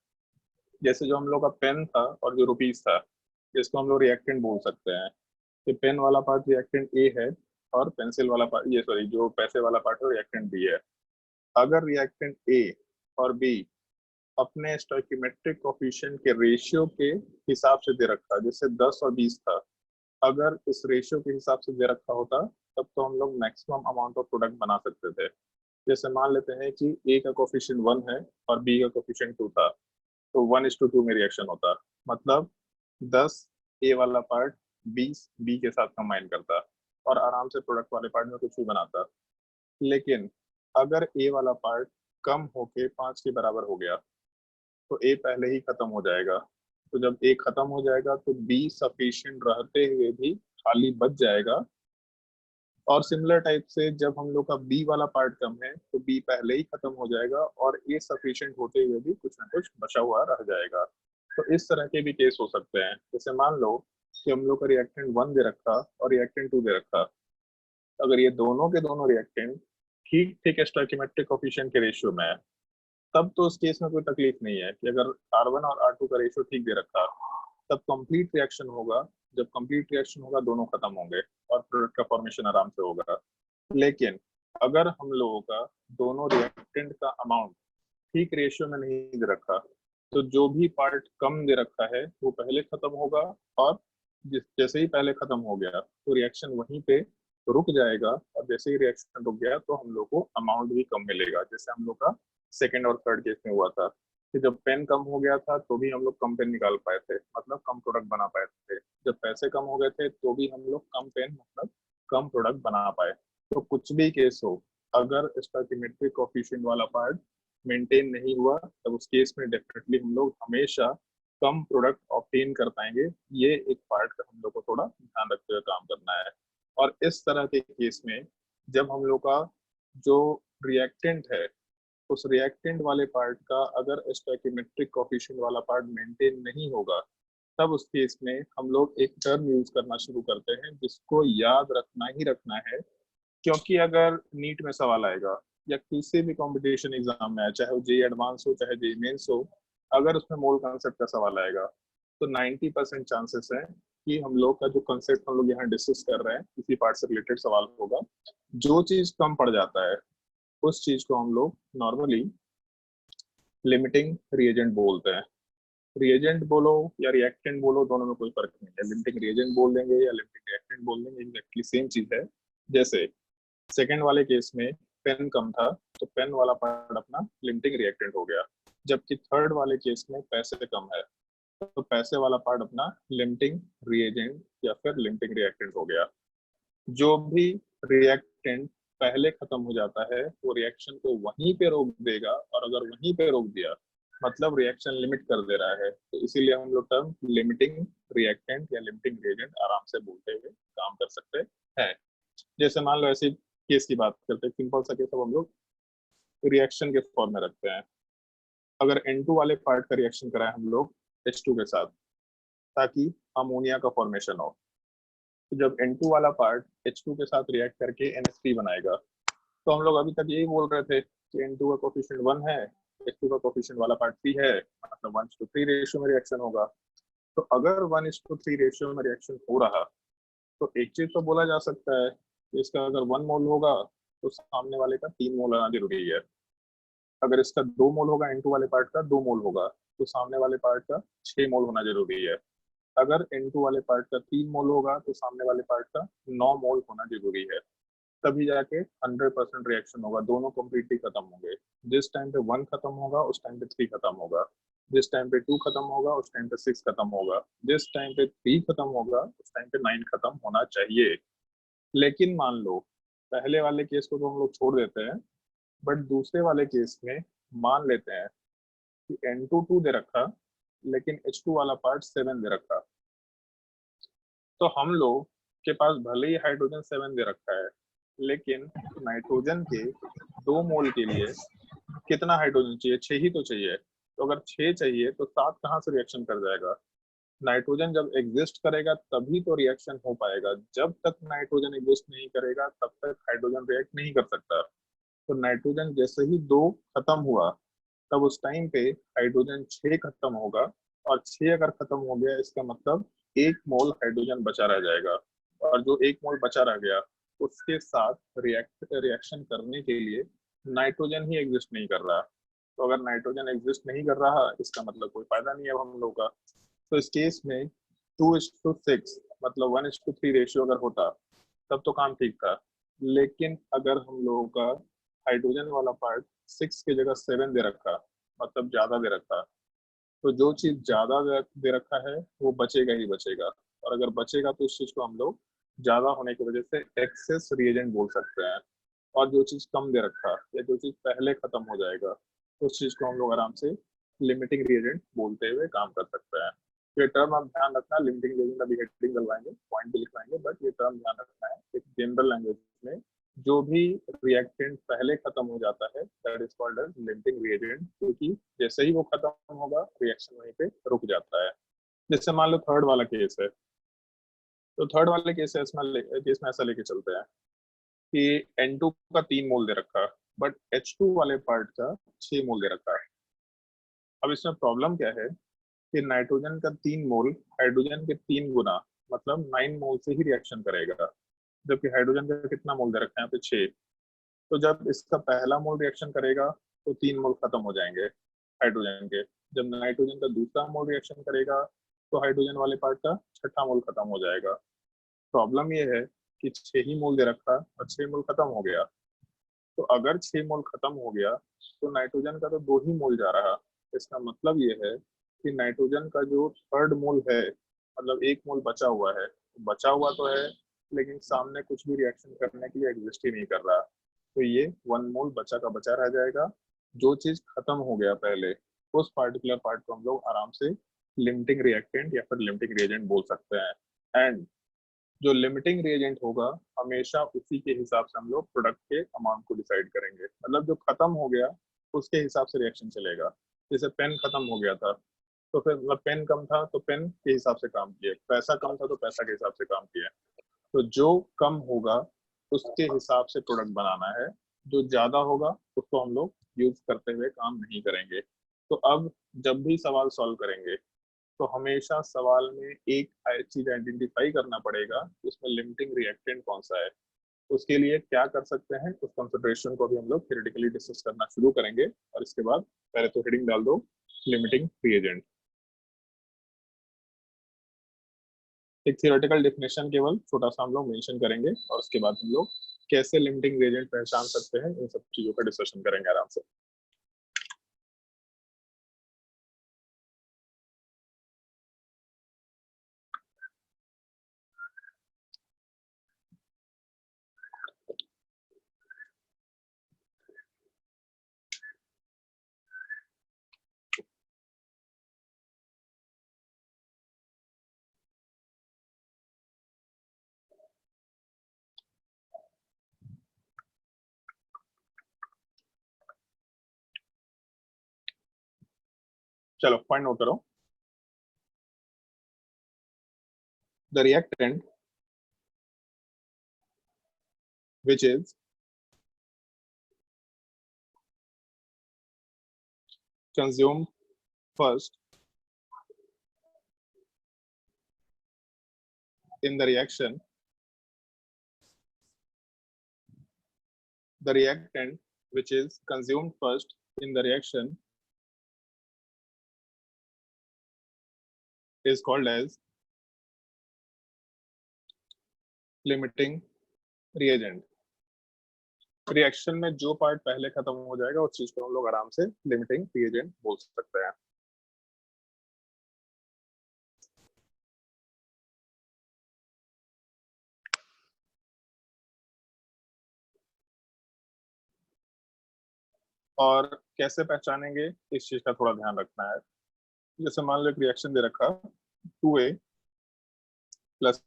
जैसे जो हम लोग का पेन था और जो रुपीज था, इसको हम लोग रिएक्टेंट बोल सकते हैं। कि पेन वाला पार्ट रिएक्टेंट ए है, और पेंसिल वाला पार्ट, ये सॉरी, जो पैसे वाला पार्ट है रिएक्टेंट बी है। अगर रिएक्टेंट ए और बी अपने स्टोइकियोमेट्रिक कोफिशिएंट के रेशियो के हिसाब से दे रखा, जैसे 10 और 20 था, अगर इस रेशियो के हिसाब से दे रखा होता, तब तो हम लोग मैक्सिमम अमाउंट ऑफ प्रोडक्ट बना सकते थे। जैसे मान लेते हैं कि ए का कोफिशिएंट 1 है और बी का कोफिशिएंट 2 था, तो 1:2 में रिएक्शन होता। मतलब 10 ए वाला पार्ट 20 बी के साथ कंबाइन करता, और आराम से प्रोडक्ट वाले पार्ट में कुछ भी बनाता। लेकिन अगर ए वाला पार्ट कम होके 5 के बराबर हो गया, तो ए पहले ही खत्म हो जाएगा। तो जब ए खत्म हो जाएगा तो बी सफिशिएंट रहते हुए भी खाली बच जाएगा। और सिमिलर टाइप से जब हम लोग का बी वाला पार्ट कम है, तो बी पहले ही खत्म हो जाएगा और ए सफिशिएंट होते हुए भी कुछ ना कुछ बचा हुआ रह जाएगा। तो इस तरह के भी केस हो सकते हैं। जैसे मान लो कि हम लोग का रिएक्टेंट 1 दे रखा और रिएक्टेंट 2 दे रखा, अगर ये दोनों के दोनों रिएक्टेंट ठीक ठीक स्टोइकियोमेट्रिक कोफिशिएंट के रेशियो में है, तब तो उस केस में कोई तकलीफ नहीं है। कि अगर R1 और R2 का रेशियो ठीक दे रखा, तब कंप्लीट रिएक्शन होगा। जब कंप्लीट रिएक्शन होगा, दोनों खत्म होंगे और प्रोडक्ट का फॉर्मेशन आराम से होगा। लेकिन अगर हम लोगों का दोनों रिएक्टेंट का अमाउंट ठीक रेशियो में नहीं दे रखा, तो जो भी पार्ट कम दे रखा है वो पहले खत्म होगा, और जैसे ही पहले खत्म हो गया तो रिएक्शन वहीं पे रुक जाएगा, और जैसे ही रिएक्शन रुक गया तो हम लोग को अमाउंट भी कम मिलेगा। जैसे हम लोग का सेकेंड और थर्ड केस में हुआ था कि जब पेन कम हो गया था तो भी हम लोग कम पेन निकाल पाए थे, मतलब कम प्रोडक्ट बना पाए थे। जब पैसे कम हो गए थे तो भी हम लोग कम पेन, मतलब कम प्रोडक्ट बना पाए। तो कुछ भी केस हो, अगर स्टोइकियोमेट्रिक कोफिशिएंट वाला पार्ट मेंटेन नहीं हुआ, तब उस केस में डेफिनेटली हम लोग हमेशा कम प्रोडक्ट ऑब्टेन कर पाएंगे। ये एक पार्ट का हम लोग को थोड़ा ध्यान रखते हुए काम करना है। और इस तरह के केस में जब हम लोग का जो रिएक्टेंट है, उस रिएक्टेंट वाले पार्ट का अगर स्टोइकियोमेट्रिक कोफिशिएंट वाला पार्ट मेंटेन नहीं होगा, तब उस केस में हम लोग एक टर्म यूज करना शुरू करते हैं जिसको याद रखना ही रखना है, क्योंकि अगर नीट में सवाल आएगा या किसी भी कंपटीशन एग्जाम में आए, चाहे वो जेई एडवांस हो चाहे जेई मेंस हो, अगर उसमें मोल कॉन्सेप्ट का सवाल आएगा तो 90% चांसेस है कि हम लोग का जो कॉन्सेप्ट हम लोग यहाँ डिस्कस कर रहे हैं किसी पार्ट से रिलेटेड सवाल होगा। जो चीज कम पड़ जाता है उस चीज को हम लोग नॉर्मली लिमिटिंग रिएजेंट बोलते हैं। रिएजेंट बोलो या रिएक्टेंट बोलो, दोनों में कोई फर्क नहीं है। लिमिटिंग रिएजेंट बोल देंगे या लिमिटिंग रिएक्टेंट बोल देंगे, एग्जैक्टली सेम चीज है। जैसे सेकंड वाले केस में पेन कम था तो पेन वाला पार्ट अपना लिमिटिंग रिएक्टेंट हो गया, जबकि थर्ड वाले केस में पैसे कम है तो पैसे वाला पार्ट अपना लिमिटिंग रिएजेंट या फिर लिमिटिंग रिएक्टेंट हो गया। जो भी रिएक्टेंट पहले खत्म हो जाता है वो रिएक्शन को वहीं पे रोक देगा, और अगर वहीं पे रोक दिया मतलब रिएक्शन लिमिट कर दे रहा है, तो इसीलिए हम लोग टर्म लिमिटिंग रिएक्टेंट या लिमिटिंग रिएजेंट आराम से बोलते हुए काम कर सकते हैं। जैसे मान लो ऐसे केस की बात करते हैं, सिंपल सा केस अब हम लोग रिएक्शन के फॉर्म में रखते हैं। अगर N2 वाले पार्ट का रिएक्शन कराए हम लोग H2 के साथ ताकि अमोनिया का फॉर्मेशन हो, तो जब N2 वाला पार्ट H2 के साथ रिएक्ट करके NH3 बनाएगा, तो हम लोग अभी तक यही बोल रहे थे कि N2 का कोफिशिएंट 1 है, H2 का कोफिशिएंट वाला पार्ट 3 है, मतलब 1:3 रेशियो में रिएक्शन होगा। तो अगर 1:3 रेशियो में रिएक्शन हो रहा तो एक चीज तो बोला जा सकता है कि इसका अगर 1 मोल होगा तो सामने वाले का 3 मोल आना जरूरी है। अगर इसका 2 मोल होगा N2 वाले पार्ट का 2 मोल होगा तो सामने वाले पार्ट का 6 मोल होना जरूरी है। अगर N2 वाले पार्ट का 3 मोल होगा तो सामने वाले पार्ट का 9 मोल होना जरूरी है, तभी जाके 100% रिएक्शन होगा, दोनों कंप्लीटली खत्म होंगे। जिस टाइम पे 1 खत्म होगा उस टाइम पे 3 खत्म होगा, जिस टाइम पे 2 खत्म होगा उस टाइम पे 6 खत्म होगा, जिस टाइम पे 3 खत्म होगा उस टाइम पे 9 खत्म होना चाहिए। लेकिन मान लो पहले वाले केस को तो हम लोग छोड़ देते हैं, बट दूसरे वाले केस में मान लेते हैं कि N2 2 दे रखा लेकिन H2 वाला पार्ट 7 दे रखा, तो हम लोग के पास भले ही हाइड्रोजन 7 दे रखा है लेकिन नाइट्रोजन के 2 मोल के लिए कितना हाइड्रोजन चाहिए? 6 ही तो चाहिए। तो अगर 6 चाहिए तो 7 कहाँ से रिएक्शन कर जाएगा? नाइट्रोजन जब एग्जिस्ट करेगा तभी तो रिएक्शन हो पाएगा, जब तक नाइट्रोजन एग्जिस्ट नहीं करेगा तब तक हाइड्रोजन रिएक्ट नहीं कर सकता। तो नाइट्रोजन जैसे ही 2 खत्म हुआ तब उस टाइम पे हाइड्रोजन 6 खत्म होगा, और 6 अगर खत्म हो गया इसका मतलब 1 मोल हाइड्रोजन बचा रह जाएगा, और जो 1 मोल बचा रह गया उसके साथ रिएक्शन करने के लिए नाइट्रोजन ही एग्जिस्ट नहीं कर रहा। तो अगर नाइट्रोजन एग्जिस्ट नहीं कर रहा इसका मतलब कोई फायदा नहीं है हम लोग का। तो इस केस में 2:6 मतलब 1:3 रेशियो अगर होता तब तो काम ठीक था, लेकिन अगर हम लोगों का हाइड्रोजन वाला पार्ट 6 की जगह 7 दे रखा मतलब ज्यादा दे रखा, तो जो चीज ज्यादा दे रखा है वो बचेगा ही बचेगा, और अगर बचेगा तो उस चीज को हम लोग ज्यादा होने की वजह से एक्सेस रिएजेंट बोल सकते हैं। और जो चीज कम दे रखा या जो चीज पहले खत्म हो जाएगा उस चीज को हम लोग आराम से लिमिटिंग रिएजेंट बोलते हुए काम कर सकते हैं। ये टर्म आप ध्यान रखना, लिमिटिंग रिएजेंट अभी हेडिंग डलवाएंगे, पॉइंट भी लिखवाएंगे, बट ये टर्म ध्यान रखना है एक जनरल लैंग्वेज में जो भी रिएक्टेंट पहले खत्म हो जाता है that is called as limiting reagent, क्योंकि जैसे ही वो खत्म होगा रिएक्शन वहीं पे रुक जाता है। जैसे मान लो थर्ड वाला केस है, तो थर्ड वाले केस में ऐसा लेके चलते हैं कि N2 का 3 मोल दे रखा बट H2 वाले पार्ट का 6 मोल दे रखा है। अब इसमें प्रॉब्लम क्या है कि नाइट्रोजन का 3 मोल हाइड्रोजन के 3 गुना मतलब 9 मोल से ही रिएक्शन करेगा, जबकि हाइड्रोजन का कितना मोल दे रखा है यहाँ पे 6। तो जब इसका पहला मोल रिएक्शन करेगा तो 3 मोल खत्म हो जाएंगे हाइड्रोजन के। जब नाइट्रोजन का दूसरा मोल रिएक्शन करेगा तो हाइड्रोजन वाले पार्ट का छठा मोल खत्म हो जाएगा। प्रॉब्लम ये है कि 6 ही मोल दे रखा और 6 मोल खत्म हो गया। तो अगर 6 मोल खत्म हो गया तो नाइट्रोजन का तो 2 ही मोल जा रहा। इसका मतलब ये है कि नाइट्रोजन का जो थर्ड मोल है मतलब 1 मोल बचा हुआ है, बचा हुआ तो है लेकिन सामने कुछ भी रिएक्शन करने के लिए एग्जिस्ट ही नहीं कर रहा। तो ये 1 मोल बचा का बचा रह जाएगा। जो चीज खत्म हो गया पहले उस पार्टिकुलर पार्ट को हम लोग आराम से लिमिटिंग रिएक्टेंट या फिर लिमिटिंग रिएजेंट बोल सकते हैं। एंड जो लिमिटिंग रिएजेंट होगा हमेशा उसी के हिसाब से हम लोग प्रोडक्ट के अमाउंट को डिसाइड करेंगे। मतलब जो खत्म हो गया उसके हिसाब से रिएक्शन चलेगा। जैसे पेन खत्म हो गया था तो फिर मतलब पेन कम था तो पेन के हिसाब से काम किए, पैसा कम था तो पैसा के हिसाब से काम किए। तो जो कम होगा उसके हिसाब से प्रोडक्ट बनाना है, जो ज्यादा होगा उसको हम लोग यूज करते हुए काम नहीं करेंगे। तो अब जब भी सवाल सॉल्व करेंगे तो हमेशा सवाल में एक चीज आइडेंटिफाई करना पड़ेगा कि उसमें लिमिटिंग रिएक्टेंट कौन सा है। उसके लिए क्या कर सकते हैं, उस कंसिडरेशन को भी हम लोग थ्योरेटिकली डिस्कस करना शुरू करेंगे। और इसके बाद पहले तो हेडिंग डाल दो लिमिटिंग रिएजेंट। एक थियोरेटिकल डेफिनेशन केवल छोटा सा हम लोग मेंशन करेंगे और उसके बाद हम लोग कैसे लिमिटिंग रिएजेंट पहचान सकते हैं इन सब चीजों का डिस्कशन करेंगे आराम से। चलो पॉइंट नोट करो। The reactant which is consumed first in the reaction, the reactant which is consumed first in the reaction is called as limiting reagent। Reaction में जो पार्ट पहले खत्म हो जाएगा उस चीज को हम लोग आराम से लिमिटिंग रिएजेंट बोल सकते हैं। और कैसे पहचानेंगे इस चीज का थोड़ा ध्यान रखना है। जैसे मान लो एक रिएक्शन दे रखा 2A प्लस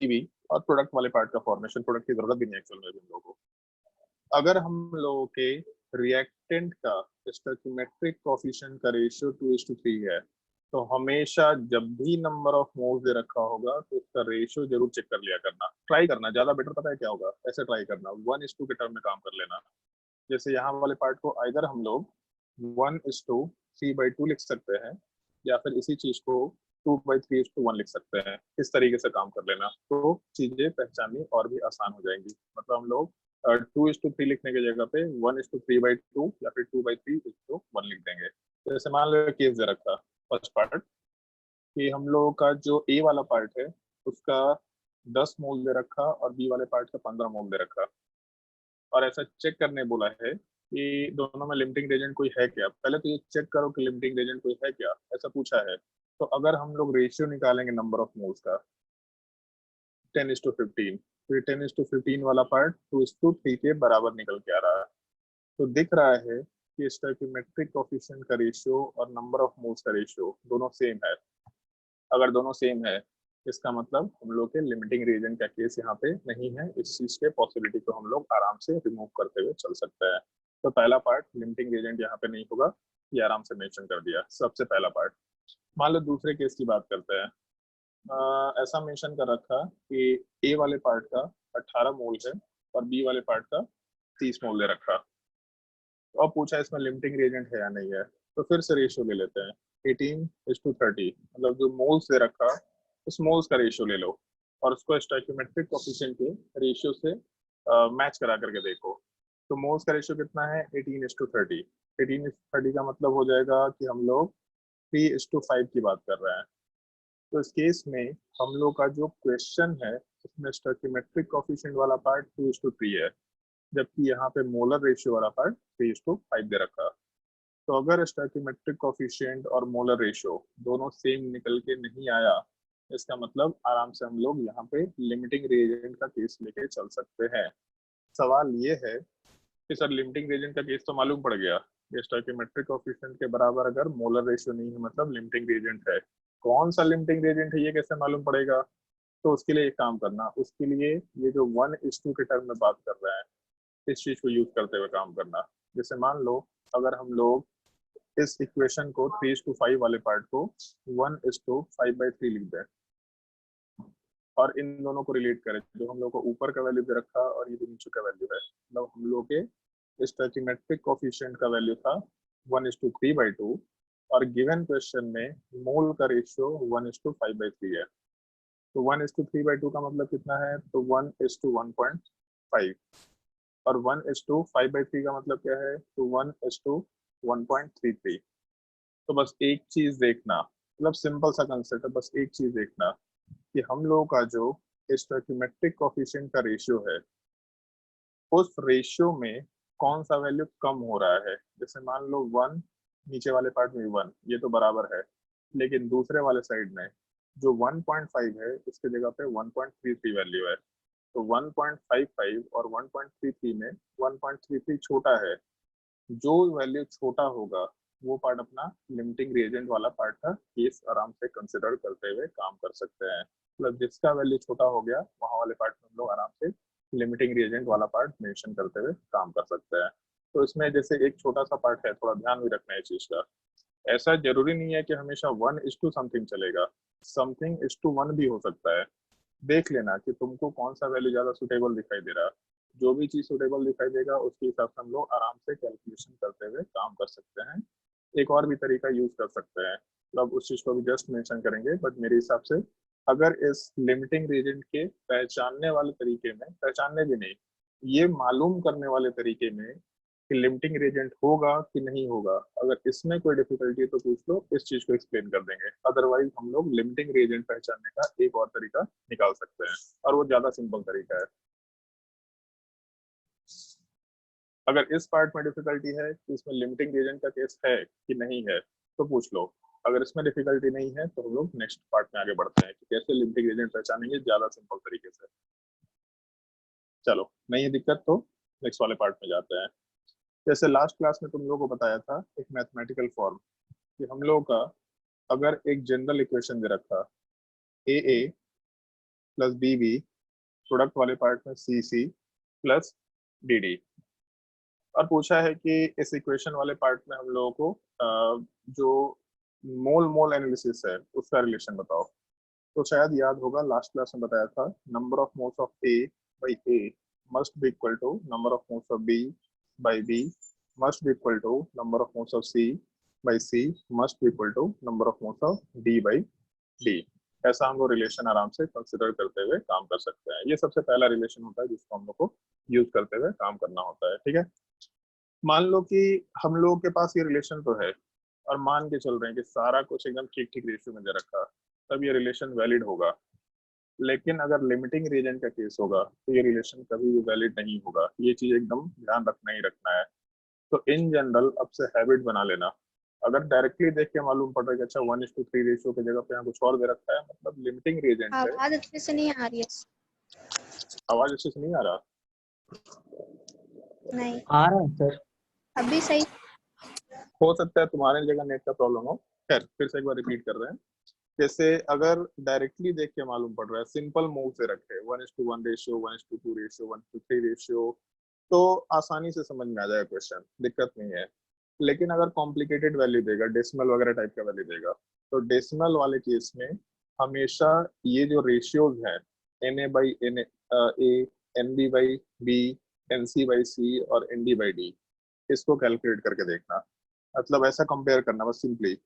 B और प्रोडक्ट वाले पार्ट का फॉर्मेशन, प्रोडक्ट की जरूरत भी नहीं एक्चुअल में भी हम लोगों को। अगर हम लोगों के रिएक्टेंट का स्टोइकियोमेट्रिक कोएफिशिएंट का रेशियो 2:3 है तो हमेशा जब भी नंबर ऑफ मोल्स दे रखा होगा तो उसका रेशियो जरूर चेक कर लिया करना, ट्राई करना। ज्यादा बेटर पता है क्या होगा, ऐसे ट्राई करना 1:2 के टर्म में काम कर लेना। जैसे यहाँ वाले पार्ट को आइदर हम लोग 1:3/2 लिख सकते हैं या फिर इसी चीज को 2/3:1 लिख सकते हैं। इस तरीके से काम कर लेना तो चीजें पहचाननी और भी आसान हो जाएंगी। मतलब हम लोग 2:3 लिखने की जगह पे 1:3/2 या फिर 2/3:1 लिख देंगे। जैसे मान लो केस दे रखा फर्स्ट पार्ट कि हम लोगों का जो ए वाला पार्ट है उसका 10 मोल दे रखा और बी वाले पार्ट का 15 मोल दे रखा, और ऐसा चेक करने बोला है कि दोनों में लिमिटिंग रिएजेंट कोई है क्या। पहले तो ये चेक करो कि लिमिटिंग रिएजेंट कोई है क्या, ऐसा पूछा है। तो अगर हम लोग रेशियो निकालेंगे नंबर ऑफ मोल्स का 10:15, तो 10:15 वाला पार्ट 2:3 के बराबर निकल के आ रहा है। तो दिख रहा है कि स्टोइकियोमेट्रिक कोएफिशिएंट का रेशियो और नंबर ऑफ मोल्स का रेशियो दोनों सेम है। अगर दोनों सेम है इसका मतलब हम लोग के लिमिटिंग रिएजेंट का केस यहाँ पे नहीं है। इस चीज के पॉसिबिलिटी को हम लोग आराम से रिमूव करते हुए चल सकते हैं। तो पहला पार्ट लिमिटिंग रिएजेंट यहाँ पे नहीं होगा, ये आराम से मेंशन कर दिया सबसे पहला पार्ट। मान लो दूसरे केस की बात करते हैं। ऐसा मेंशन कर रखा कि ए वाले पार्ट का 18 मोल है और बी वाले पार्ट का 30 मोल दे रखा। तो अब पूछा इसमें लिमिटिंग रिएजेंट है या नहीं है, तो फिर से रेशियो ले लेते हैं 18:30। मतलब जो मोल्स दे रखा उस मोल्स का रेशियो ले लो और उसको स्टोइकियोमेट्रिक कोएफिशिएंट के रेशियो से मैच करा करके देखो। तो मोल्स का रेशियो कितना है 18:30। 18:30 का मतलब हो जाएगा कि हम लोग 3:5 की बात कर रहे हैं। तो इस केस में हम लोग का जो क्वेश्चन है उसमें स्टोइकियोमेट्रिक कोएफिशिएंट वाला पार्ट 2:3 है, जबकि यहाँ पे मोलर रेशियो वाला पार्ट 3:5 दे रखा। तो अगर स्टोइकियोमेट्रिक कोएफिशिएंट और मोलर रेशियो दोनों सेम निकल के नहीं आया, इसका मतलब आराम से हम लोग यहाँ पे लिमिटिंग रिएजेंट का केस लेके चल सकते हैं। सवाल ये है कि सर लिमिटिंग रिएजेंट का केस तो मालूम पड़ गया, स्टोइकियोमेट्रिक कोएफिशिएंट के बराबर अगर मोलर रेशियो नहीं है मतलब लिमिटिंग रिएजेंट है। कौन सा लिमिटिंग रिएजेंट है ये कैसे मालूम पड़ेगा? तो उसके लिए एक काम करना, उसके लिए ये जो 1:2 के टर्म में बात कर रहे हैं इस चीज को यूज करते हुए काम करना। जैसे मान लो अगर हम लोग इस इक्वेशन को 3:5 वाले पार्ट को 1:5/3 लिख दें और इन दोनों को रिलेट करें, जो हम लोग को ऊपर का वैल्यू दे रखा और ये जो नीचे का वैल्यू है, मतलब हम लोग के स्टोइकियोमेट्रिक कोएफिशिएंट का वैल्यू था 1:3/2 और गिवन क्वेश्चन में मोल का रेशियो 1:5/3 है। तो 1:3/2 का मतलब कितना है, तो 1:1.5 और 1:5/3 का मतलब क्या है, तो 1:1.33। तो बस एक चीज देखना, मतलब सिंपल सा कंसेप्ट है, बस एक चीज देखना कि हम लोगों का जो स्टोइकियोमेट्रिक कोएफिशिएंट का रेशियो है, उस रेशियो में कौन सा वैल्यू कम हो रहा है। जैसे मान लो 1 नीचे वाले पार्ट में 1, ये तो बराबर है, लेकिन दूसरे वाले साइड में जो 1.5 है इसके जगह पे 1.33 वैल्यू है। तो 1.55 और 1.33 में 1.33 छोटा है। जो वैल्यू छोटा होगा वो पार्ट अपना लिमिटिंग रिएजेंट वाला पार्ट का केस आराम से कंसिडर करते हुए काम कर सकते हैं। मतलब जिसका वैल्यू छोटा हो गया वहाँ वाले पार्ट में हम लोग आराम से लिमिटिंग रिएजेंट वाला पार्ट मेंशन करते हुए काम कर सकते हैं। तो इसमें जैसे एक छोटा सा पार्ट है, थोड़ा ध्यान भी रखना है इस चीज का। ऐसा जरूरी नहीं है कि हमेशा 1:2 समथिंग चलेगा, समथिंग 1:1 भी हो सकता है। देख लेना कि तुमको कौन सा वैल्यू ज्यादा सुटेबल दिखाई दे रहा है। जो भी चीज सुटेबल दिखाई देगा उसके हिसाब से हम लोग आराम से कैलकुलेशन करते हुए काम कर सकते हैं। एक और भी तरीका यूज कर सकते हैं, मतलब उस चीज को भी जस्ट मेंशन करेंगे, बट मेरे हिसाब से अगर इस लिमिटिंग रीजन के पहचानने वाले तरीके में, पहचानने भी नहीं, ये मालूम करने वाले तरीके में कि लिमिटिंग रीजेंट होगा कि नहीं होगा, अगर इसमें कोई डिफिकल्टी है तो पूछ लो, इस चीज को एक्सप्लेन कर देंगे। अदरवाइज हम लोग लिमिटिंग रीजेंट पहचानने का एक और तरीका निकाल सकते हैं और वो ज्यादा सिंपल तरीका है। अगर इस पार्ट में डिफिकल्टी है कि इसमें लिमिटिंग रीजन का केस है कि नहीं है तो पूछ लो। अगर इसमें डिफिकल्टी नहीं है तो हम लोग नेक्स्ट पार्ट में आगे बढ़ते हैं कि कैसे लिमिटिंग रीजन पहचानेंगे ज्यादा सिंपल तरीके से। चलो, नहीं है दिक्कत तो नेक्स्ट वाले पार्ट में जाते हैं। जैसे लास्ट क्लास में तुम लोगों को बताया था एक मैथमेटिकल फॉर्म कि हम लोगों का अगर एक जनरल इक्वेशन दे रखा ए प्लस बी प्रोडक्ट वाले पार्ट में सी प्लस डी और पूछा है कि इस इक्वेशन वाले पार्ट में हम लोगों को जो मोल एनालिसिस है उसका रिलेशन बताओ। तो शायद याद होगा लास्ट क्लास में बताया था number of moles of A by A must be equal to number of moles of B by B must be equal to number of moles of C by C must be equal to number of moles of D by D. ऐसा हम लोग relation आराम से consider करते हुए काम कर सकते हैं। ये सबसे पहला रिलेशन होता है जिसको हम लोग को यूज करते हुए काम करना होता है। ठीक है, मान लो कि हम लोगों के पास ये रिलेशन तो है और मान के चल रहे हैं कि सारा कुछ एकदम ठीक ठीक रेशियो में दे रखा, तब ये रिलेशन वैलिड होगा। लेकिन अगर लिमिटिंग रीजन का केस होगा तो ये रिलेशन कभी भी वैलिड नहीं होगा। ये चीज एकदम ध्यान रखना ही रखना है। तो इन जनरल अब से हैबिट बना लेना, अगर डायरेक्टली देख के मालूम पड़ रहा है कि अच्छा 1:3 रेशियो की जगह पे यहाँ कुछ और दे रखा है, मतलब लिमिटिंग रीजन है। आवाज अच्छे से नहीं आ रही है। आवाज अच्छे से नहीं आ रहा? नहीं आ रहा है सर। अभी सही। हो सकता है तुम्हारे जगह नेट का प्रॉब्लम हो। खैर फिर से एक बार रिपीट कर रहे हैं। जैसे अगर डायरेक्टली देख के मालूम पड़ रहा है, सिंपल मूव से रखे 1:1 रेशियो, 1:2 रेशियो, 1:3 रेशियो, तो आसानी से समझ में आ जाएगा क्वेश्चन, दिक्कत नहीं है। लेकिन अगर कॉम्प्लिकेटेड वैल्यू देगा, डेसिमल वगैरह टाइप का वैल्यू देगा, तो डेसिमल वाले केस में हमेशा ये जो रेशियोज हैं NA/NA, NB/B, NC/C और ND/D, इसको कैलकुलेट करके देखना। मतलब ऐसा कंपेयर करना बस simply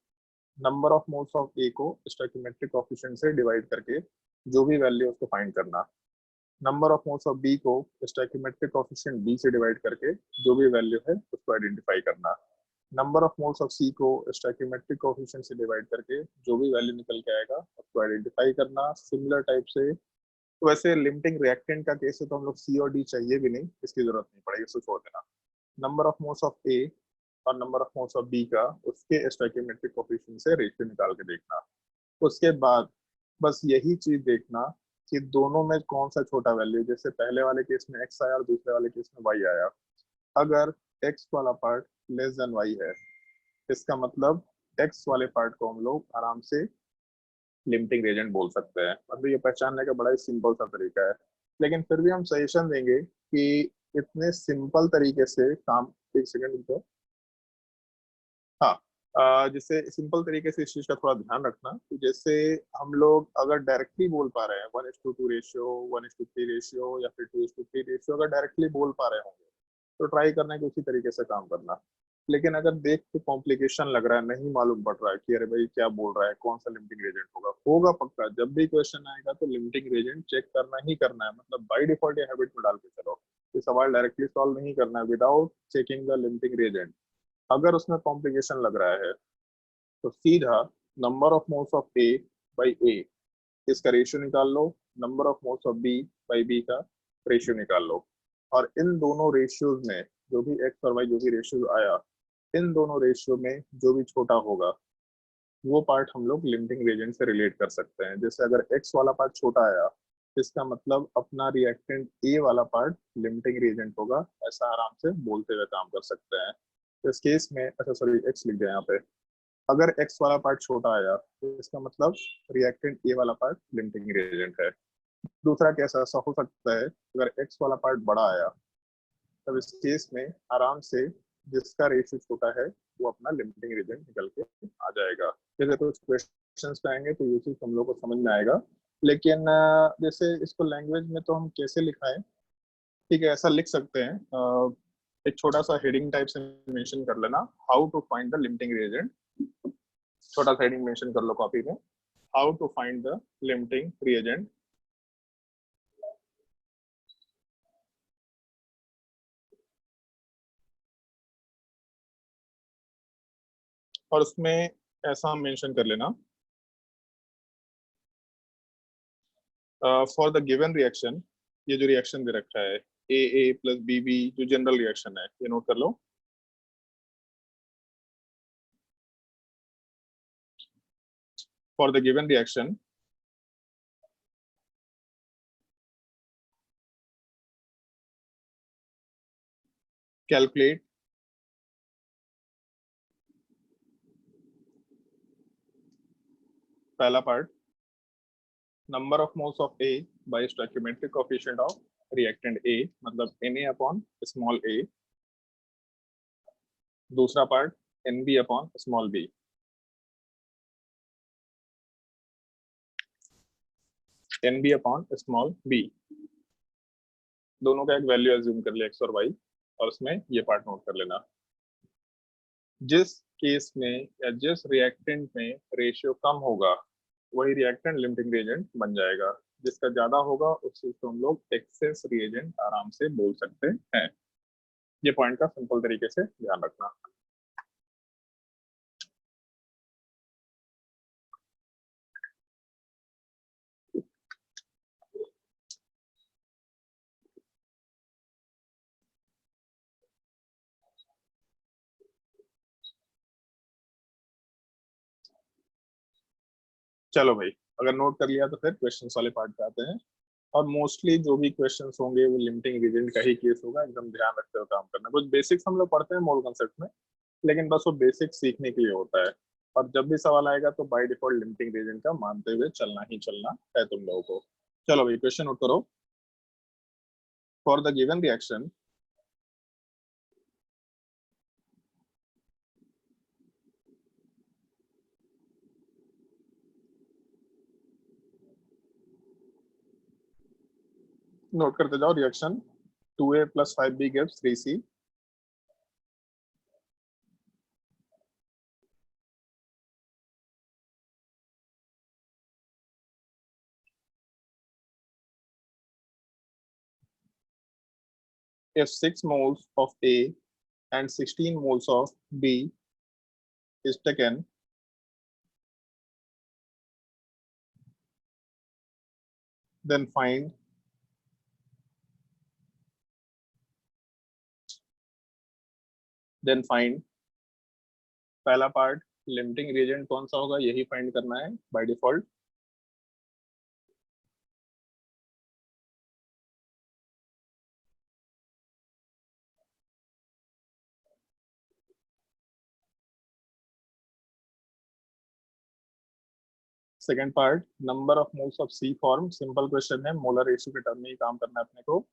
number of moles of A को स्टोइकियोमेट्रिक कोएफिशिएंट से डिवाइड करके जो भी वैल्यू उसको फाइंड करना। Number of moles of B को स्टोइकियोमेट्रिक कोएफिशिएंट बी से डिवाइड करके जो भी वैल्यू है उसको आइडेंटिफाई करना। Number of moles of C को स्टोइकियोमेट्रिक कोएफिशिएंट से डिवाइड करके जो भी वैल्यू निकल के आएगा उसको आइडेंटिफाई करना। सिमिलर टाइप से तो वैसे लिमिटिंग रिएक्टेंट का केस है तो हम लोग सी और डी चाहिए भी नहीं, इसकी जरूरत नहीं पड़ेगी, इसको छोड़ देना। Number of moles of A और number of moles of B का उसके स्टोइकियोमेट्रिक कोएफिशिएंट से रेशियो निकाल के देखना। उसके बाद बस यही चीज देखना कि दोनों में कौन सा छोटा वैल्यू, जैसे पहले वाले केस में x आया और दूसरे वाले केस में y आया। अगर x वाला पार्ट लेस देन y है, इसका मतलब x वाले पार्ट को हम लोग आराम से लिमिटिंग रीजन बोल सकते हैं। मतलब ये पहचानने का बड़ा ही सिंपल सा तरीका है, लेकिन फिर भी हम सजेशन देंगे कि इतने सिंपल तरीके से काम, एक सेकेंड रुको, हाँ, जैसे सिंपल तरीके से इस चीज का थोड़ा ध्यान रखना कि जैसे हम लोग अगर डायरेक्टली बोल पा रहे हैं 1:2 रेशियो, 1:3 रेशियो या फिर 2:3 रेशियो अगर डायरेक्टली बोल पा रहे होंगे तो ट्राई करना है कि उसी तरीके से काम करना। लेकिन अगर देख के कॉम्प्लिकेशन लग रहा है, नहीं मालूम पड़ रहा है कि अरे भाई क्या बोल रहा है, कौन सा लिमिटिंग रीजन होगा पक्का जब भी क्वेश्चन आएगा तो लिमिटिंग रीजन चेक करना ही करना है। मतलब बाय डिफॉल्ट ये हैबिट में डाल के चलो, ये सवाल डायरेक्टली सॉल्व नहीं करना है without checking the limiting reagent. अगर उसमें कॉम्प्लिकेशन लग रहा है तो सीधा number of moles of A by A इसका रेशियो निकाल लो, number of moles of B by B का रेशियो निकाल लो, और इन दोनों रेशियोज में जो भी एक्स और वाई जो भी रेशियो आया, इन दोनों रेशियो में जो भी छोटा होगा वो पार्ट हम लोग लिमिटिंग रीजन से रिलेट कर सकते हैं। जैसे अगर एक्स वाला पार्ट छोटा आया, इसका मतलब अपना रिएक्टेंट ए वाला पार्ट लिमिटिंग रीजन होगा, ऐसा आराम से बोलते हुए काम कर सकते हैं। तो इस केस में, अच्छा सॉरी एक्स लिख दिया यहाँ पे, अगर x वाला पार्ट छोटा आया तो इसका मतलब रिएक्टेंट ए वाला पार्ट लिमिटिंग रिएजेंट है। दूसरा कैसा ऐसा हो सकता है, अगर x वाला पार्ट बड़ा आया तब इस केस में आराम से जिसका रेशियो छोटा है वो अपना लिमिटिंग रिएजेंट निकल के आ जाएगा। जैसे कुछ क्वेश्चंस पे आएंगे तो ये चीज हम लोग को समझ में आएगा। लेकिन जैसे इसको लैंग्वेज में तो हम कैसे लिखाएं, ठीक है ऐसा लिख सकते हैं, एक छोटा सा हेडिंग टाइप से मेंशन कर लेना, how to find the limiting reagent. छोटा सा हेडिंग मेंशन कर लो कॉपी में, how to find the limiting reagent. और उसमें ऐसा मेंशन कर लेना, फॉर द गिवन रिएक्शन, ये जो रिएक्शन दे रखा है A A plus B B जो जनरल रिएक्शन है ये नोट कर लो। For the given reaction calculate पहला part number of moles of A by stoichiometric coefficient of reactant A, मतलब Na अपॉन स्मॉल a। दूसरा part Nb upon small b। Nb upon small b, दोनों का एक value assume कर लिया x और y, और उसमें ये पार्ट नोट कर लेना। जिस केस में या जिस रिएक्टेंट में रेशियो कम होगा वही रिएक्टेंट लिमिटिंग रिएजेंट बन जाएगा, जिसका ज्यादा होगा उस चीज को हम लोग एक्सेस रिएजेंट आराम से बोल सकते हैं। ये पॉइंट का सिंपल तरीके से ध्यान रखना। चलो भाई, अगर नोट कर लिया तो फिर क्वेश्चंस वाले पार्ट पे आते हैं। और मोस्टली जो भी क्वेश्चंस होंगे वो लिमिटिंग रीजन का ही केस होगा, एकदम ध्यान रखते हुए काम करना। कुछ बेसिक्स हम लोग पढ़ते हैं मोल कंसेप्ट में, लेकिन बस वो बेसिक सीखने के लिए होता है। और जब भी सवाल आएगा तो बाय डिफॉल्ट लिमिटिंग रीजन का मानते हुए चलना ही चलना है तुम लोगों को। चलो भाई क्वेश्चन नोट करो। For the given reaction note करते जाओ, reaction 2a plus 5b gives 3c। If 6 moles of A and 16 moles of B is taken, then find पहला पार्ट लिमिटिंग रिएजेंट कौन सा होगा यही फाइंड करना है by default. Second part number of moles of C form, simple question है, molar ratio के term में ही काम करना है अपने को।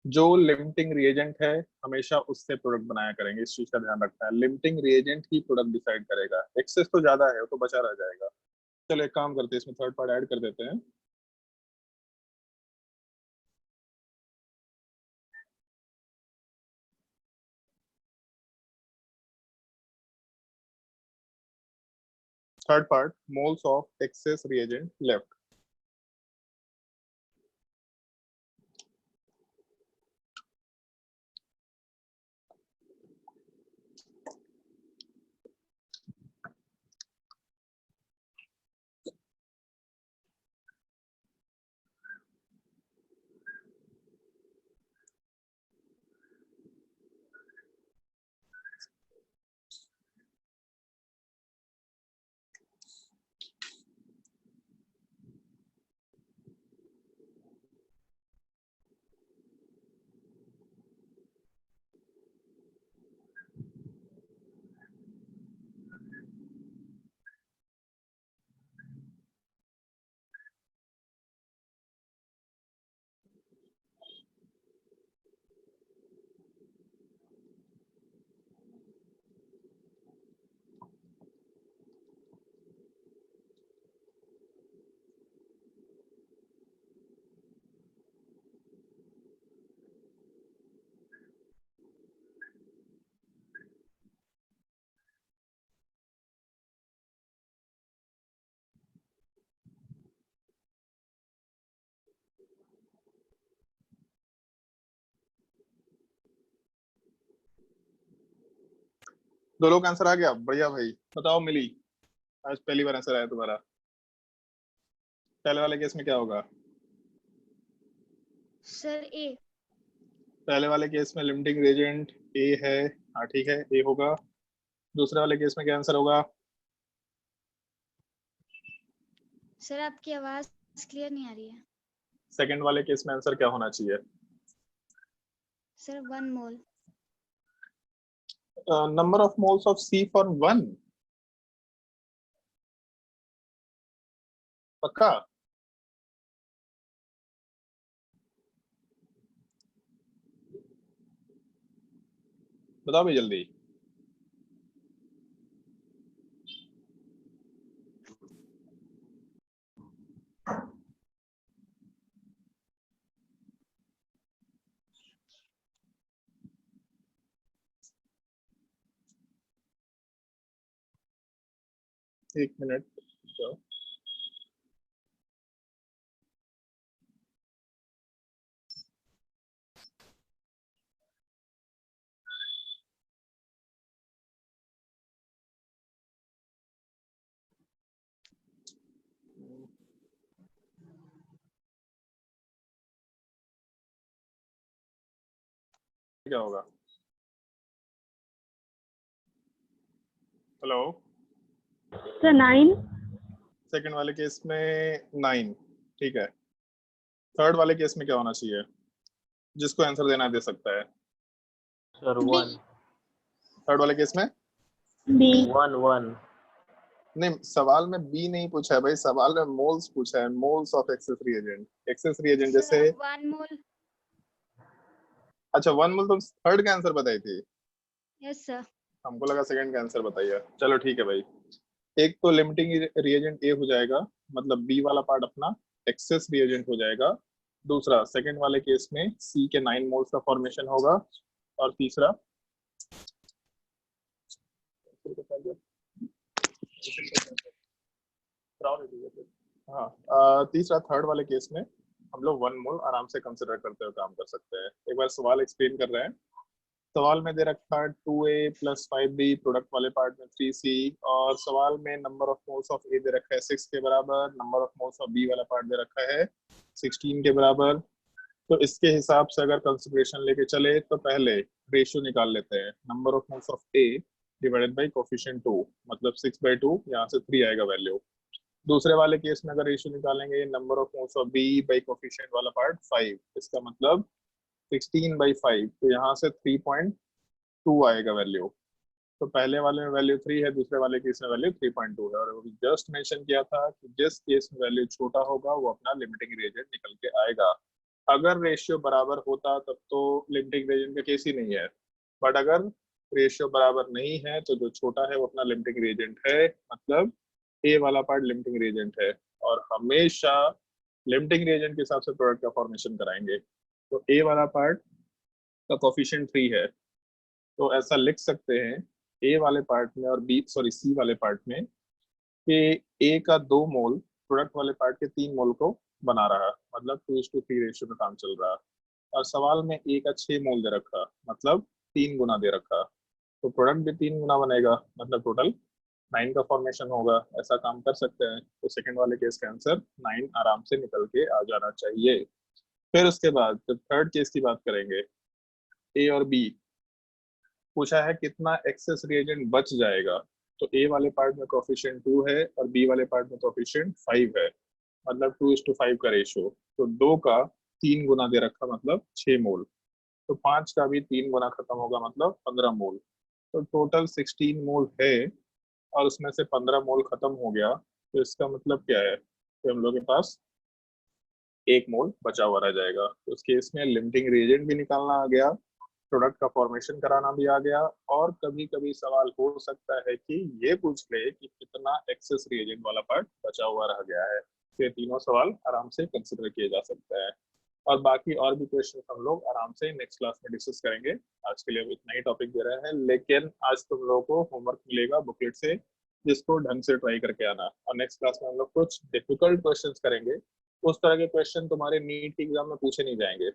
जो लिमिटिंग रिएजेंट है हमेशा उससे प्रोडक्ट बनाया करेंगे, इस चीज का ध्यान रखना है। लिमिटिंग रिएजेंट ही प्रोडक्ट डिसाइड करेगा, एक्सेस तो ज्यादा है वो तो बचा रह जाएगा। चलो एक काम करते हैं, इसमें थर्ड पार्ट ऐड कर देते हैं। Third part, moles of access reagent left. दो लोग आंसर आ गया, बढ़िया भाई। बताओ मिली, आज पहली बार आंसर आया तुम्हारा। पहले वाले केस में क्या होगा? सर ए। पहले वाले केस में लिमिटिंग रिएजेंट ए है, हाँ ठीक है ए होगा। दूसरे वाले केस में क्या आंसर होगा? सर आपकी आवाज क्लियर नहीं आ रही है। सेकंड वाले केस में आंसर क्या होना चाहिए? Sir 1 mole. Number of moles of C for 1, पक्का? बताओ भाई जल्दी। एक मिनट तो। क्या होगा? Hello, sir 9। सेकंड वाले केस में 9, ठीक है। थर्ड वाले केस में क्या होना चाहिए? जिसको आंसर देना है दे सकता है। Sir B. 1 थर्ड वाले केस में बी। 1 1 नहीं, सवाल में बी नहीं पूछा है भाई, सवाल में मोल्स पूछा है, moles of access reagent. Access reagent जैसे, 1 मोल। अच्छा 1 मोल तो थर्ड का आंसर बताई थी। Yes sir. हमको लगा सेकंड का आंसर बताइए। चलो ठीक है भाई, एक तो लिमिटिंग रिएजेंट ए हो जाएगा, मतलब बी वाला पार्ट अपना एक्सेस रिएजेंट हो जाएगा। दूसरा सेकंड वाले केस में सी के 9 मोल्स का फॉर्मेशन होगा। और तीसरा, हाँ तीसरा थर्ड वाले केस में हम लोग 1 मोल आराम से कंसिडर करते हुए काम कर सकते हैं। एक बार सवाल एक्सप्लेन कर रहे हैं। सवाल में दे रखा है 2a + 5b, प्रोडक्ट वाले पार्ट में 3c, और सवाल में number of moles of A दे रखा है 6 के बराबर, number of moles of B वाला पार्ट दे रखा है 16 के बराबर। तो इसके हिसाब से अगर कंसिडरेशन लेके चले तो पहले रेशियो निकाल लेते हैं, number of moles of A divided by coefficient 2, मतलब 6/2, यहाँ से 3 आएगा वैल्यू। दूसरे वाले केस में अगर रेशियो निकालेंगे, number of moles of B by coefficient वाला पार्ट 5, इसका मतलब 16/5, तो यहाँ से 3.2 आएगा वैल्यू। तो पहले वाले में वैल्यू 3 है, दूसरे वाले केस में वैल्यू 3.2 है। और जस्ट मेंशन किया था कि जिस केस में वैल्यू छोटा होगा वो अपना लिमिटिंग रिएजेंट निकल के आएगा। अगर रेशियो बराबर होता तब तो लिमिटिंग ग्रेडियंट का केस ही नहीं है, बट अगर रेशियो बराबर नहीं है तो जो छोटा है वो अपना लिमिटिंग ग्रेडियंट है, मतलब ए वाला पार्ट लिमिटिंग ग्रेडियंट है, और हमेशा लिमिटिंग ग्रेडियंट के हिसाब से प्रोडक्ट का फॉर्मेशन कराएंगे। तो ए वाला पार्ट का कोफिशिएंट 3 है, तो ऐसा लिख सकते हैं ए वाले पार्ट में और सी वाले पार्ट में कि ए का 2 मोल प्रोडक्ट वाले पार्ट के 3 मोल को बना रहा, मतलब 2:3 रेशियो में काम चल रहा। और सवाल में ए का 6 मोल दे रखा, मतलब 3 गुना दे रखा, तो प्रोडक्ट भी 3 गुना बनेगा, मतलब टोटल 9 का फॉर्मेशन होगा। ऐसा काम कर सकते हैं। तो सेकंड वाले केस का आंसर 9 आराम से निकल के आ जाना चाहिए। फिर उसके बाद जब थर्ड केस की बात करेंगे, ए और बी पूछा है कितना एक्सेस रिएजेंट बच जाएगा। तो ए वाले पार्ट में कोफिशिएंट 2 है और बी वाले पार्ट में कोफिशिएंट 5 है, मतलब 2:5 का रेशियो। तो 2 का 3 गुना दे रखा, मतलब 6 मोल। तो 5 का भी 3 गुना खत्म होगा, मतलब 15 मोल। तो टोटल 16 मोल है और उसमें से 15 मोल खत्म हो गया। तो इसका मतलब क्या है कि हम लोग के पास 1 मोल बचा हुआ रह जाएगा। तो उस केस में लिमिटिंग रिएजेंट भी निकालना आ गया, प्रोडक्ट का फॉर्मेशन कराना भी आ गया, और कभी कभी सवाल हो सकता है कि ये पूछ ले कि कितना एक्सेस रिएजेंट वाला पार्ट बचा हुआ रह गया है। तो ये तीनों सवाल आराम से कंसिडर किए जा सकते हैं, और बाकी और भी क्वेश्चन हम लोग आराम से नेक्स्ट क्लास में डिस्कस करेंगे। आज के लिए हम इतना ही टॉपिक दे रहे हैं, लेकिन आज तुम लोगों को होमवर्क मिलेगा बुकलेट से, जिसको ढंग से ट्राई करके आना। और नेक्स्ट क्लास में हम लोग कुछ डिफिकल्ट क्वेश्चंस करेंगे। उस तरह के क्वेश्चन तुम्हारे नीट के एग्जाम में पूछे नहीं जाएंगे,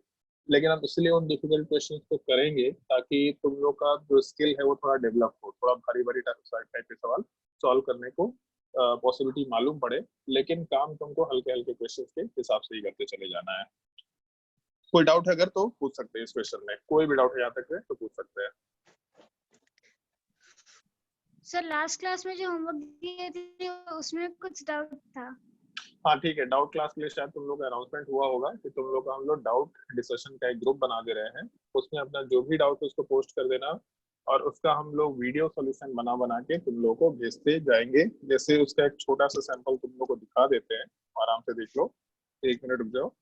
लेकिन हम इसलिए उन डिफिकल्ट क्वेश्चंस को करेंगे ताकि तुम लोग का जो स्किल है वो थोड़ा डेवलप हो, थोड़ा भारी भारी टाइप के सवाल सॉल्व करने को पॉसिबिलिटी मालूम पड़े, लेकिन काम तुमको हल्के हल्के क्वेश्चंस के हिसाब से ही करते चले जाना है। कोई डाउट है अगर तो पूछ सकते हैं इस क्वेश्चन में, कोई भी डाउट है यहाँ तक है तो पूछ सकते हैं। सर लास्ट क्लास में जो होमवर्क दिए थे उसमें कुछ डाउट था। हाँ ठीक है, डाउट क्लास के लिए शायद तुम लोग का अनाउंसमेंट हुआ होगा कि तुम लोग का हम लोग डाउट डिस्कशन का एक ग्रुप बना दे रहे हैं। उसमें अपना जो भी डाउट है उसको पोस्ट कर देना, और उसका हम लोग वीडियो सॉल्यूशन बना के तुम लोग को भेजते जाएंगे। जैसे उसका एक छोटा सा सैंपल तुम लोग को दिखा देते हैं, आराम से देख लो। 1 मिनट रुक जाओ।